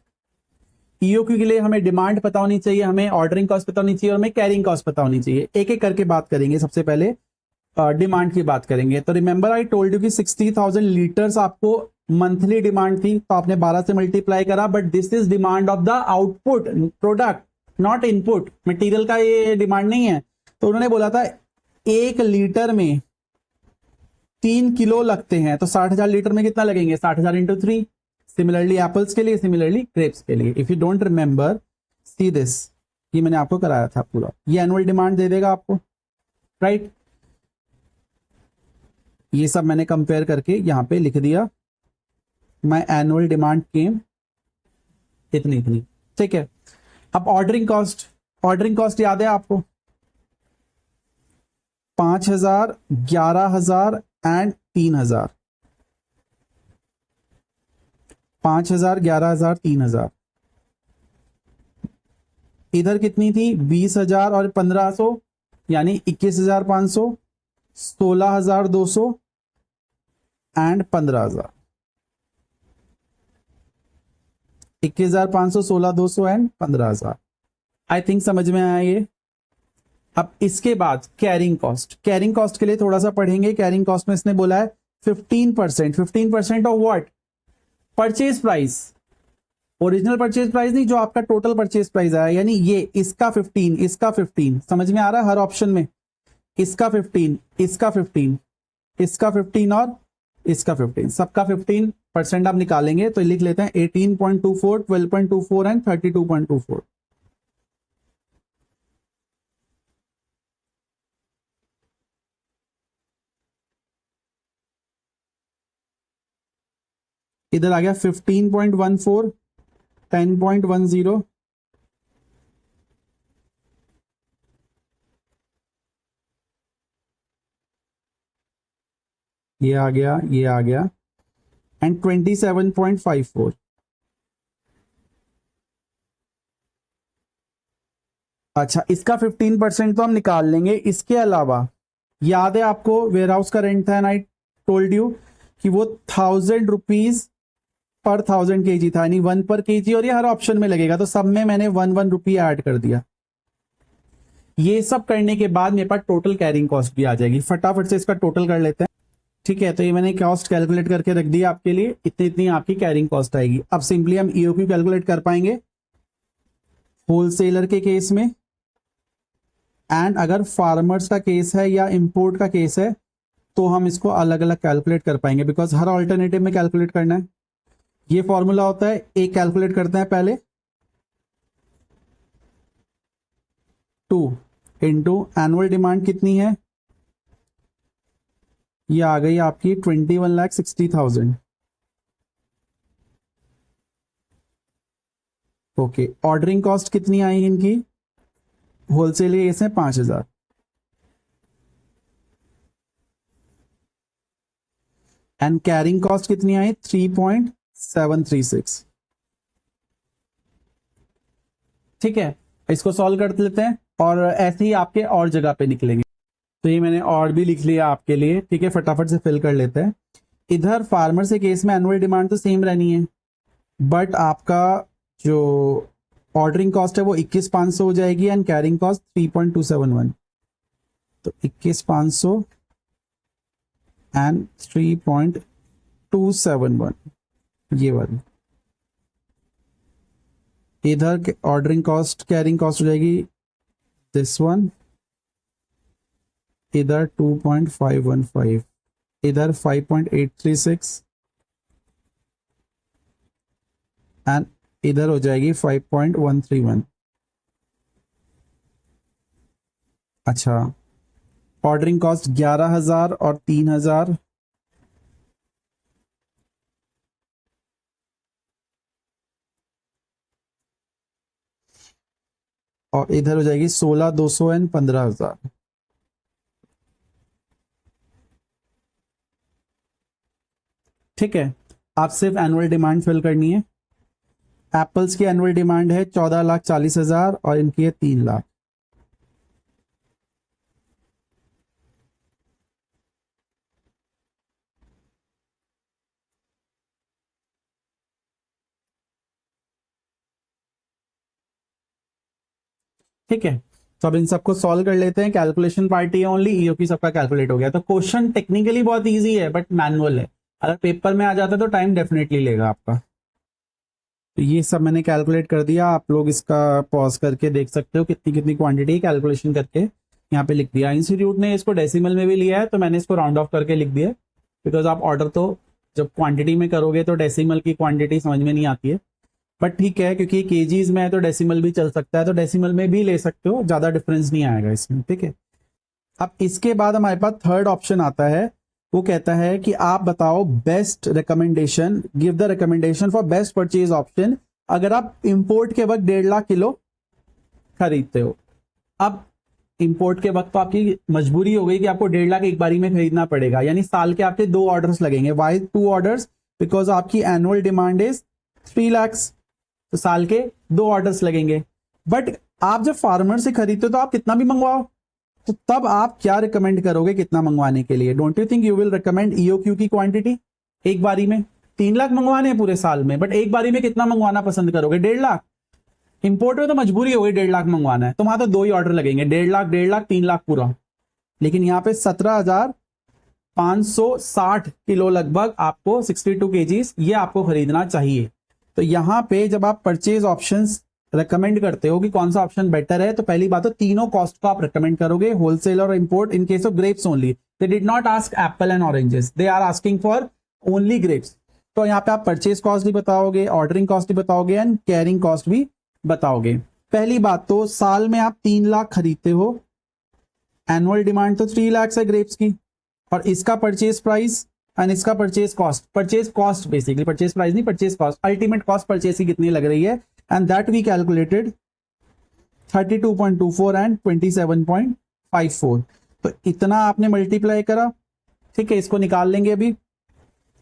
ईओक्यू के लिए हमें डिमांड पता होनी चाहिए, हमें ऑर्डरिंग कॉस्ट पता होनी चाहिए और हमें कैरिंग कॉस्ट पता होनी चाहिए। एक एक करके बात करेंगे। सबसे पहले डिमांड की बात करेंगे। तो रिमेंबर आई टोल्ड यू कि 60,000 लीटर्स आपको मंथली डिमांड थी, तो आपने 12 से मल्टीप्लाई करा, but this is demand of the output product, not input. Material का ये डिमांड नहीं है। तो उन्होंने बोला था 1 लीटर में 3 किलो लगते हैं, तो 60,000 लीटर में कितना लगेंगे, 60,000 इंटू 3। सिमिलरली एप्पल्स के लिए, सिमिलरली ग्रेप्स के लिए। If you don't remember, see this, ये मैंने आपको कराया था पूरा, ये एनुअल डिमांड दे देगा आपको, राइट। ये सब मैंने कंपेयर करके यहां पे लिख दिया। माई एनुअल डिमांड केम इतनी इतनी, ठीक है। अब ऑर्डरिंग कॉस्ट याद है आपको, 5,000, 11,000 एंड 3,000, 5,000, 11,000, 3,000। इधर कितनी थी, 20,000 और 1,500, यानी 21,500, 16,200 एंड 15,000। 21,500, 16,200 एंड 15,000। आई थिंक समझ में आया ये। अब इसके बाद कैरिंग कॉस्ट के लिए थोड़ा सा पढ़ेंगे। कैरिंग कॉस्ट में इसने बोला है 15%, 15% of what, purchase price, original purchase price नहीं, जो आपका टोटल परचेज प्राइस आया, यानी ये इसका 15, इसका 15, समझ में आ रहा है हर ऑप्शन में, इसका 15, इसका 15, इसका 15 और इसका 15, सबका 15% आप निकालेंगे तो लिख लेते हैं 18.24, 12.24 एंड 32.24। इधर आ गया 15.14, 10.10, ये आ गया, ये आ गया, एंड 27.54। अच्छा, इसका 15% तो हम निकाल लेंगे। इसके अलावा याद है आपको वेयर हाउस का रेंट था, एंड आई टोल्ड यू कि वो 1,000 रुपीज पर 1,000 kg था, यानी 1 पर kg, और ये हर ऑप्शन में लगेगा, तो सब में मैंने 1 रुपी ऐड कर दिया। ये सब करने के बाद मेरे पास टोटल कैरिंग कॉस्ट भी आ जाएगी। फटाफट से इसका टोटल कर लेते हैं, ठीक है। तो ये मैंने कॉस्ट कैलकुलेट करके रख दी आपके लिए, इतनी इतनी आपकी कैरिंग कॉस्ट आएगी। अब सिंपली हम ईओक्यू कैलकुलेट कर पाएंगे होलसेलर के केस में, एंड अगर फार्मर्स का केस है या इंपोर्ट का केस है तो हम इसको अलग अलग कैलकुलेट कर पाएंगे, बिकॉज हर ऑल्टरनेटिव में कैलकुलेट करना है। ये फॉर्मूला होता है, एक कैलकुलेट करते हैं पहले, 2 इंटू एनुअल डिमांड कितनी है, ये आ गई आपकी 21,60,000। ओके, ऑर्डरिंग कॉस्ट कितनी आई इनकी, होलसेल केस है 5,000, एंड कैरिंग कॉस्ट कितनी आई 3.736। ठीक है, इसको सॉल्व कर लेते हैं और ऐसे ही आपके और जगह पे निकलेंगे। तो ये मैंने और भी लिख लिया आपके लिए, ठीक है, फटाफट से फिल कर लेते हैं। इधर फार्मर से केस में एनुअल डिमांड तो सेम रहनी है, बट आपका जो ऑर्डरिंग कॉस्ट है वो 21,500 हो जाएगी, एंड कैरिंग कॉस्ट 3.271। तो 21,500 एंड 3.271 ये वाली। इधर ऑर्डरिंग कॉस्ट कैरिंग कॉस्ट हो जाएगी दिस वन, इधर 2.515, इधर 5.836, एंड इधर हो जाएगी 5.131। अच्छा, ऑर्डरिंग कॉस्ट 11,000 और 3,000, और इधर हो जाएगी 16,200 एंड 15,000। ठीक है, आप सिर्फ एनुअल डिमांड फिल करनी है। एप्पल्स की एनुअल डिमांड है 14,40,000 और इनकी है 3 लाख। ठीक है, तो अब इन सबको सॉल्व कर लेते हैं। कैलकुलेशन पार्टी है ओनली, ईओक्यू सबका कैलकुलेट हो गया। तो क्वेश्चन टेक्निकली बहुत इजी है बट मैनुअल है, अगर पेपर में आ जाता तो टाइम डेफिनेटली लेगा आपका। तो ये सब मैंने कैलकुलेट कर दिया, आप लोग इसका पॉज करके देख सकते हो कितनी कितनी क्वांटिटी कैलकुलेशन करके यहाँ पे लिख दिया। इंस्टीट्यूट ने इसको डेसिमल में भी लिया है तो मैंने इसको राउंड ऑफ करके लिख दिया, बिकॉज आप ऑर्डर तो जब क्वांटिटी में करोगे तो डेसिमल की क्वांटिटी समझ में नहीं आती है, बट ठीक है क्योंकि केजीज में है तो डेसिमल भी चल सकता है, तो डेसिमल में भी ले सकते हो, ज़्यादा डिफरेंस नहीं आएगा इसमें। ठीक है, अब इसके बाद हमारे पास थर्ड ऑप्शन आता है वो कहता है कि आप बताओ best recommendation, give the recommendation for best purchase option अगर आप इंपोर्ट के वक्त 1.5 लाख किलो खरीदते हो। अब इंपोर्ट के वक्त तो आपकी मजबूरी हो गई कि आपको 1.5 लाख एक बारी में खरीदना पड़ेगा, यानी साल के आपके 2 ऑर्डर्स लगेंगे। Why 2 orders? बिकॉज आपकी एनुअल डिमांड इज 3 lakhs, तो साल के 2 ऑर्डर्स लगेंगे। बट आप जब फार्मर से खरीदते हो तो आप कितना भी मंगवाओ, तो तब आप क्या रिकमेंड करोगे कितना मंगवाने के लिए? Don't you think you will recommend EOQ की क्वांटिटी? एक बारी में 3 लाख मंगवाने हैं पूरे साल में, बट एक बारी में कितना मंगवाना पसंद करोगे? 1.5 लाख। इंपोर्ट में तो मजबूरी हो गई 1.5 लाख मंगवाना है, तो वहां तो 2 ही ऑर्डर लगेंगे, 1.5 लाख 1.5 लाख 3 लाख पूरा। लेकिन यहाँ पे 17,560 किलो लगभग आपको 62 केजीज ये आपको खरीदना चाहिए। तो यहाँ पे जब आप परचेज ऑप्शंस रेकमेंड करते हो कि कौन सा ऑप्शन बेटर है, तो पहली बात तो तीनों कॉस्ट को आप रेकमेंड करोगे, होलसेल और import. In case of grapes only, they did not ask apple and oranges, they are asking for only grapes. तो यहाँ पे आप परचेज कॉस्ट भी बताओगे, ऑर्डरिंग कॉस्ट भी बताओगे एंड कैरिंग कॉस्ट भी बताओगे। पहली बात तो साल में आप 3 लाख खरीदते हो, एनुअल डिमांड तो 3 लाख है ग्रेप्स की, और इसका परचेज प्राइस एंड इसका purchase cost basically, purchase price नहीं, purchase cost, ultimate cost purchase की कितनी लग रही है, and that we calculated 32.24 and 27.54। तो इतना आपने मल्टीप्लाई करा, ठीक है, इसको निकाल लेंगे अभी।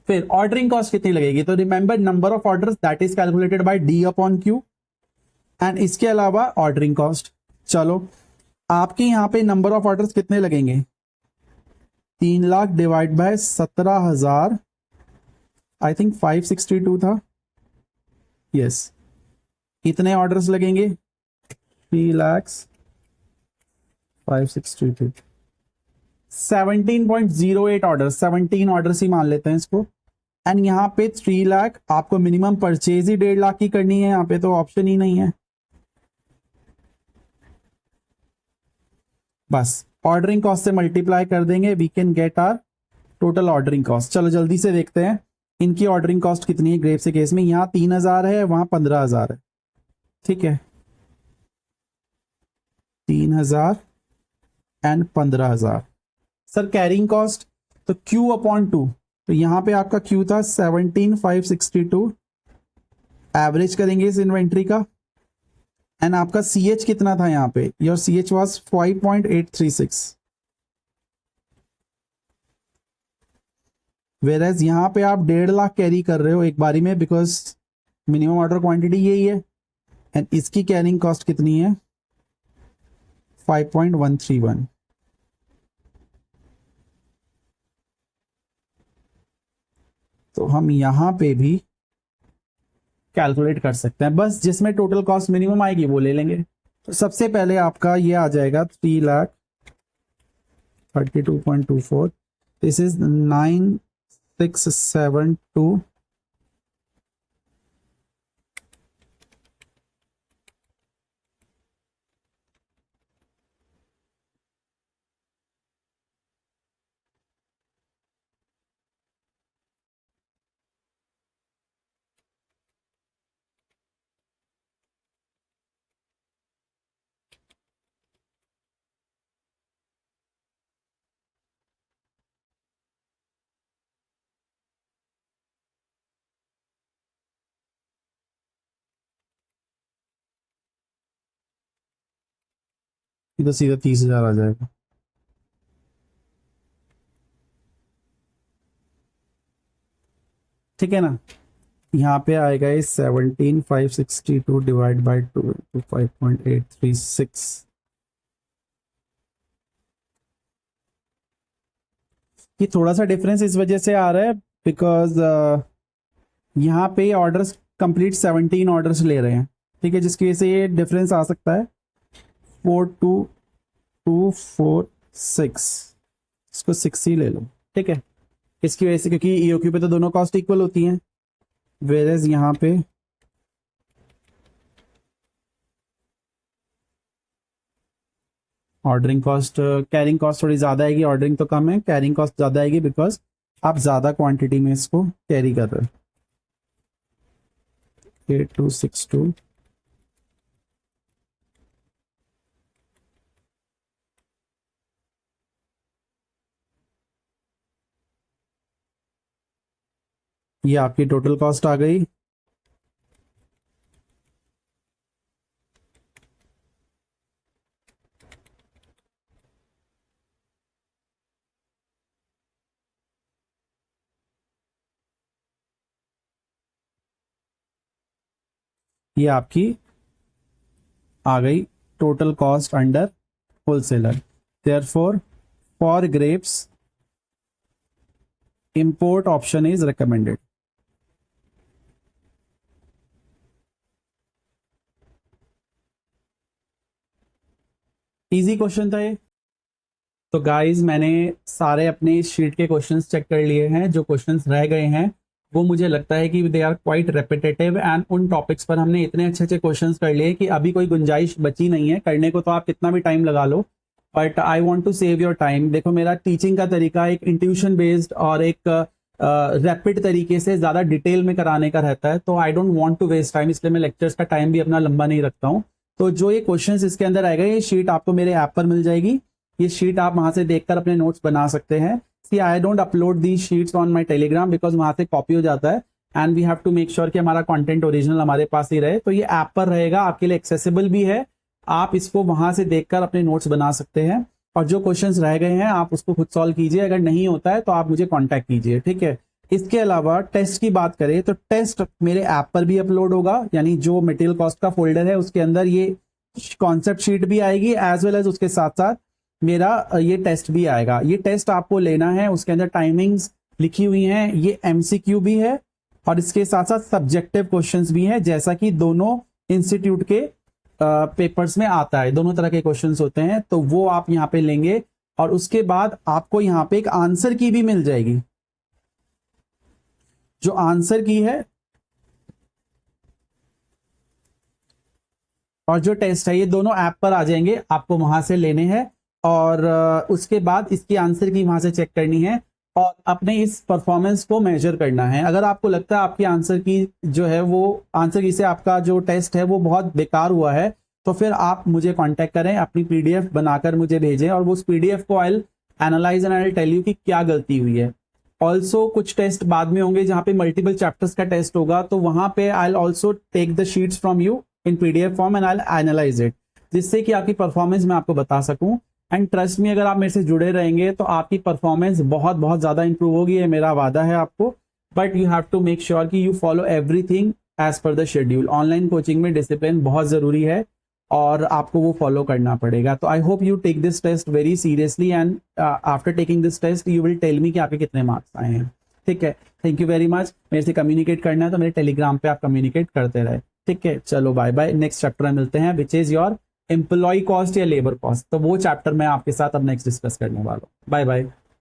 फिर ऑर्डरिंग कॉस्ट कितनी लगेगी, तो remember number of orders that is calculated by D upon Q, and इसके अलावा ऑर्डरिंग कॉस्ट। चलो आपके यहाँ पे नंबर ऑफ ऑर्डर्स कितने लगेंगे? 3 lakh divide by 17,000, I think 562 था, यस। कितने ऑर्डर्स लगेंगे? 3 लाख 562, 17.08 ऑर्डर, 17 ऑर्डर्स ही मान लेते हैं इसको। एंड यहाँ पे 3 लाख आपको मिनिमम परचेज ही 1.5 लाख की करनी है, यहाँ पे तो ऑप्शन ही नहीं है। बस ऑर्डरिंग कॉस्ट से मल्टीप्लाई कर देंगे, we can get our total ordering cost. चलो जल्दी से देखते हैं इनकी ऑर्डरिंग कॉस्ट कितनी है ग्रेप्स के केस में। यहाँ 3,000 है, वहां 15,000 है, ठीक है, 3,000 एंड 15,000। सर कैरिंग कॉस्ट, तो Q अपॉन 2, तो यहाँ पे आपका Q था 17,562, एवरेज करेंगे इस इन्वेंट्री का, एंड आपका CH कितना था यहाँ पे? योर CH वाज 5.836, वेरएज यहाँ पे आप 1.5 लाख कैरी कर रहे हो एक बारी में, बिकॉज मिनिमम ऑर्डर क्वांटिटी यही है, एंड इसकी कैरिंग कॉस्ट कितनी है? 5.131। तो हम यहां पे भी कैलकुलेट कर सकते हैं, बस जिसमें टोटल कॉस्ट मिनिमम आएगी वो ले लेंगे। तो सबसे पहले आपका ये आ जाएगा 3,32.24, दिस इज 9,672, ये तो सीधा 30,000 आ जाएगा। ठीक है ना, यहाँ पे आएगा ये 17,562 डिवाइड बाई 2 तो 5.836। ये थोड़ा सा डिफरेंस इस वजह से आ रहा है बिकॉज यहाँ पे ऑर्डर्स कंप्लीट 17 ऑर्डर्स ले रहे हैं, ठीक है, जिसकी वजह से ये डिफरेंस आ सकता है 42,246, इसको 6 ही ले लो, ठीक है, इसकी वजह से, क्योंकि ईओक्यू पे तो दोनों कॉस्ट इक्वल होती हैं, वेरेज यहाँ पे ऑर्डरिंग कॉस्ट, कैरिंग कॉस्ट थोड़ी ज़्यादा आएगी, ऑर्डरिंग तो कम है, कैरिंग कॉस्ट ज़्यादा आएगी बिकॉज आप ज़्यादा क्वांटिटी में इसको कैरी कर रहे हो। 8262, ये आपकी टोटल कॉस्ट आ गई। ये आपकी आ गई total cost under wholesaler. Therefore for grapes import option is recommended। Easy question था ये। तो गाइस मैंने सारे अपने इस शीट के क्वेश्चंस चेक कर लिए हैं। जो क्वेश्चंस रह गए हैं वो मुझे लगता है कि they are quite repetitive and उन टॉपिक्स पर हमने इतने अच्छे अच्छे क्वेश्चंस कर लिए कि अभी कोई गुंजाइश बची नहीं है करने को। तो आप कितना भी टाइम लगा लो, but I want to save your time. देखो मेरा टीचिंग का तरीका एक इंट्यूशन बेस्ड और एक रैपिड तरीके से ज़्यादा डिटेल में कराने का रहता है। तो I don't want to waste time, इसलिए मैं लेक्चर्स का टाइम भी अपना लंबा नहीं रखता हूँ। तो जो ये क्वेश्चंस इसके अंदर आएगा, ये शीट आपको मेरे ऐप पर मिल जाएगी। ये शीट आप वहां से देखकर अपने नोट्स बना सकते हैं। See I don't upload the sheets on my Telegram because वहां से कॉपी हो जाता है and we have to make sure कि हमारा कंटेंट ओरिजिनल हमारे पास ही रहे। तो ये ऐप पर रहेगा, आपके लिए एक्सेसिबल भी है। आप इसको वहां से देखकर अपने नोट्स बना सकते हैं और जो क्वेश्चंस रह गए हैं आप उसको खुद सॉल्व कीजिए। अगर नहीं होता है तो आप मुझे कॉन्टैक्ट कीजिए, ठीक है। इसके अलावा टेस्ट की बात करें तो टेस्ट मेरे ऐप पर भी अपलोड होगा, यानी जो मटेरियल कॉस्ट का फोल्डर है उसके अंदर ये कॉन्सेप्ट शीट भी आएगी एज वेल एज उसके साथ साथ मेरा ये टेस्ट भी आएगा। ये टेस्ट आपको लेना है, उसके अंदर टाइमिंग्स लिखी हुई हैं, ये एमसीक्यू भी है और इसके साथ साथ सब्जेक्टिव क्वेश्चंस भी हैं, जैसा कि दोनों इंस्टीट्यूट के पेपर्स में आता है। दोनों तरह के क्वेश्चंस होते हैं, तो वो आप यहाँ पे लेंगे और उसके बाद आपको यहाँ पे एक आंसर की भी मिल जाएगी। जो आंसर की है और जो टेस्ट है ये दोनों ऐप पर आ जाएंगे, आपको वहां से लेने हैं और उसके बाद इसकी आंसर की वहां से चेक करनी है और अपने इस परफॉर्मेंस को मेजर करना है। अगर आपको लगता है आपकी आंसर की जो है वो आंसर की से आपका जो टेस्ट है वो बहुत बेकार हुआ है, तो फिर आप मुझे कांटेक्ट करें, अपनी पीडीएफ बनाकर मुझे भेजें और वो उस पीडीएफ को I analyse and I tell you कि क्या गलती हुई है। ऑल्सो कुछ टेस्ट बाद में होंगे जहां पे मल्टीपल चैप्टर्स का टेस्ट होगा, तो वहां पे I also take the sheets from you in PDF form and I analyse it, जिससे कि आपकी परफॉर्मेंस मैं आपको बता सकूं। एंड ट्रस्ट मी, अगर आप मेरे से जुड़े रहेंगे तो आपकी परफॉर्मेंस बहुत बहुत ज्यादा इंप्रूव होगी, ये मेरा वादा है आपको। But you have to make sure कि you follow everything as per the schedule. Online coaching में डिसिप्लिन बहुत जरूरी है और आपको वो फॉलो करना पड़ेगा। तो I hope you take this test very seriously and after taking this test you will tell me कि आपके कितने मार्क्स आए हैं, ठीक है। Thank you very much. मेरे से कम्युनिकेट करना है तो मेरे टेलीग्राम पे आप कम्युनिकेट करते रहे, ठीक है। चलो बाय बाय। नेक्स्ट चैप्टर में मिलते हैं which is your employee cost या लेबर कॉस्ट। तो वो चैप्टर मैं आपके साथ अब नेक्स्ट डिस्कस करने वाला हूँ। Bye bye.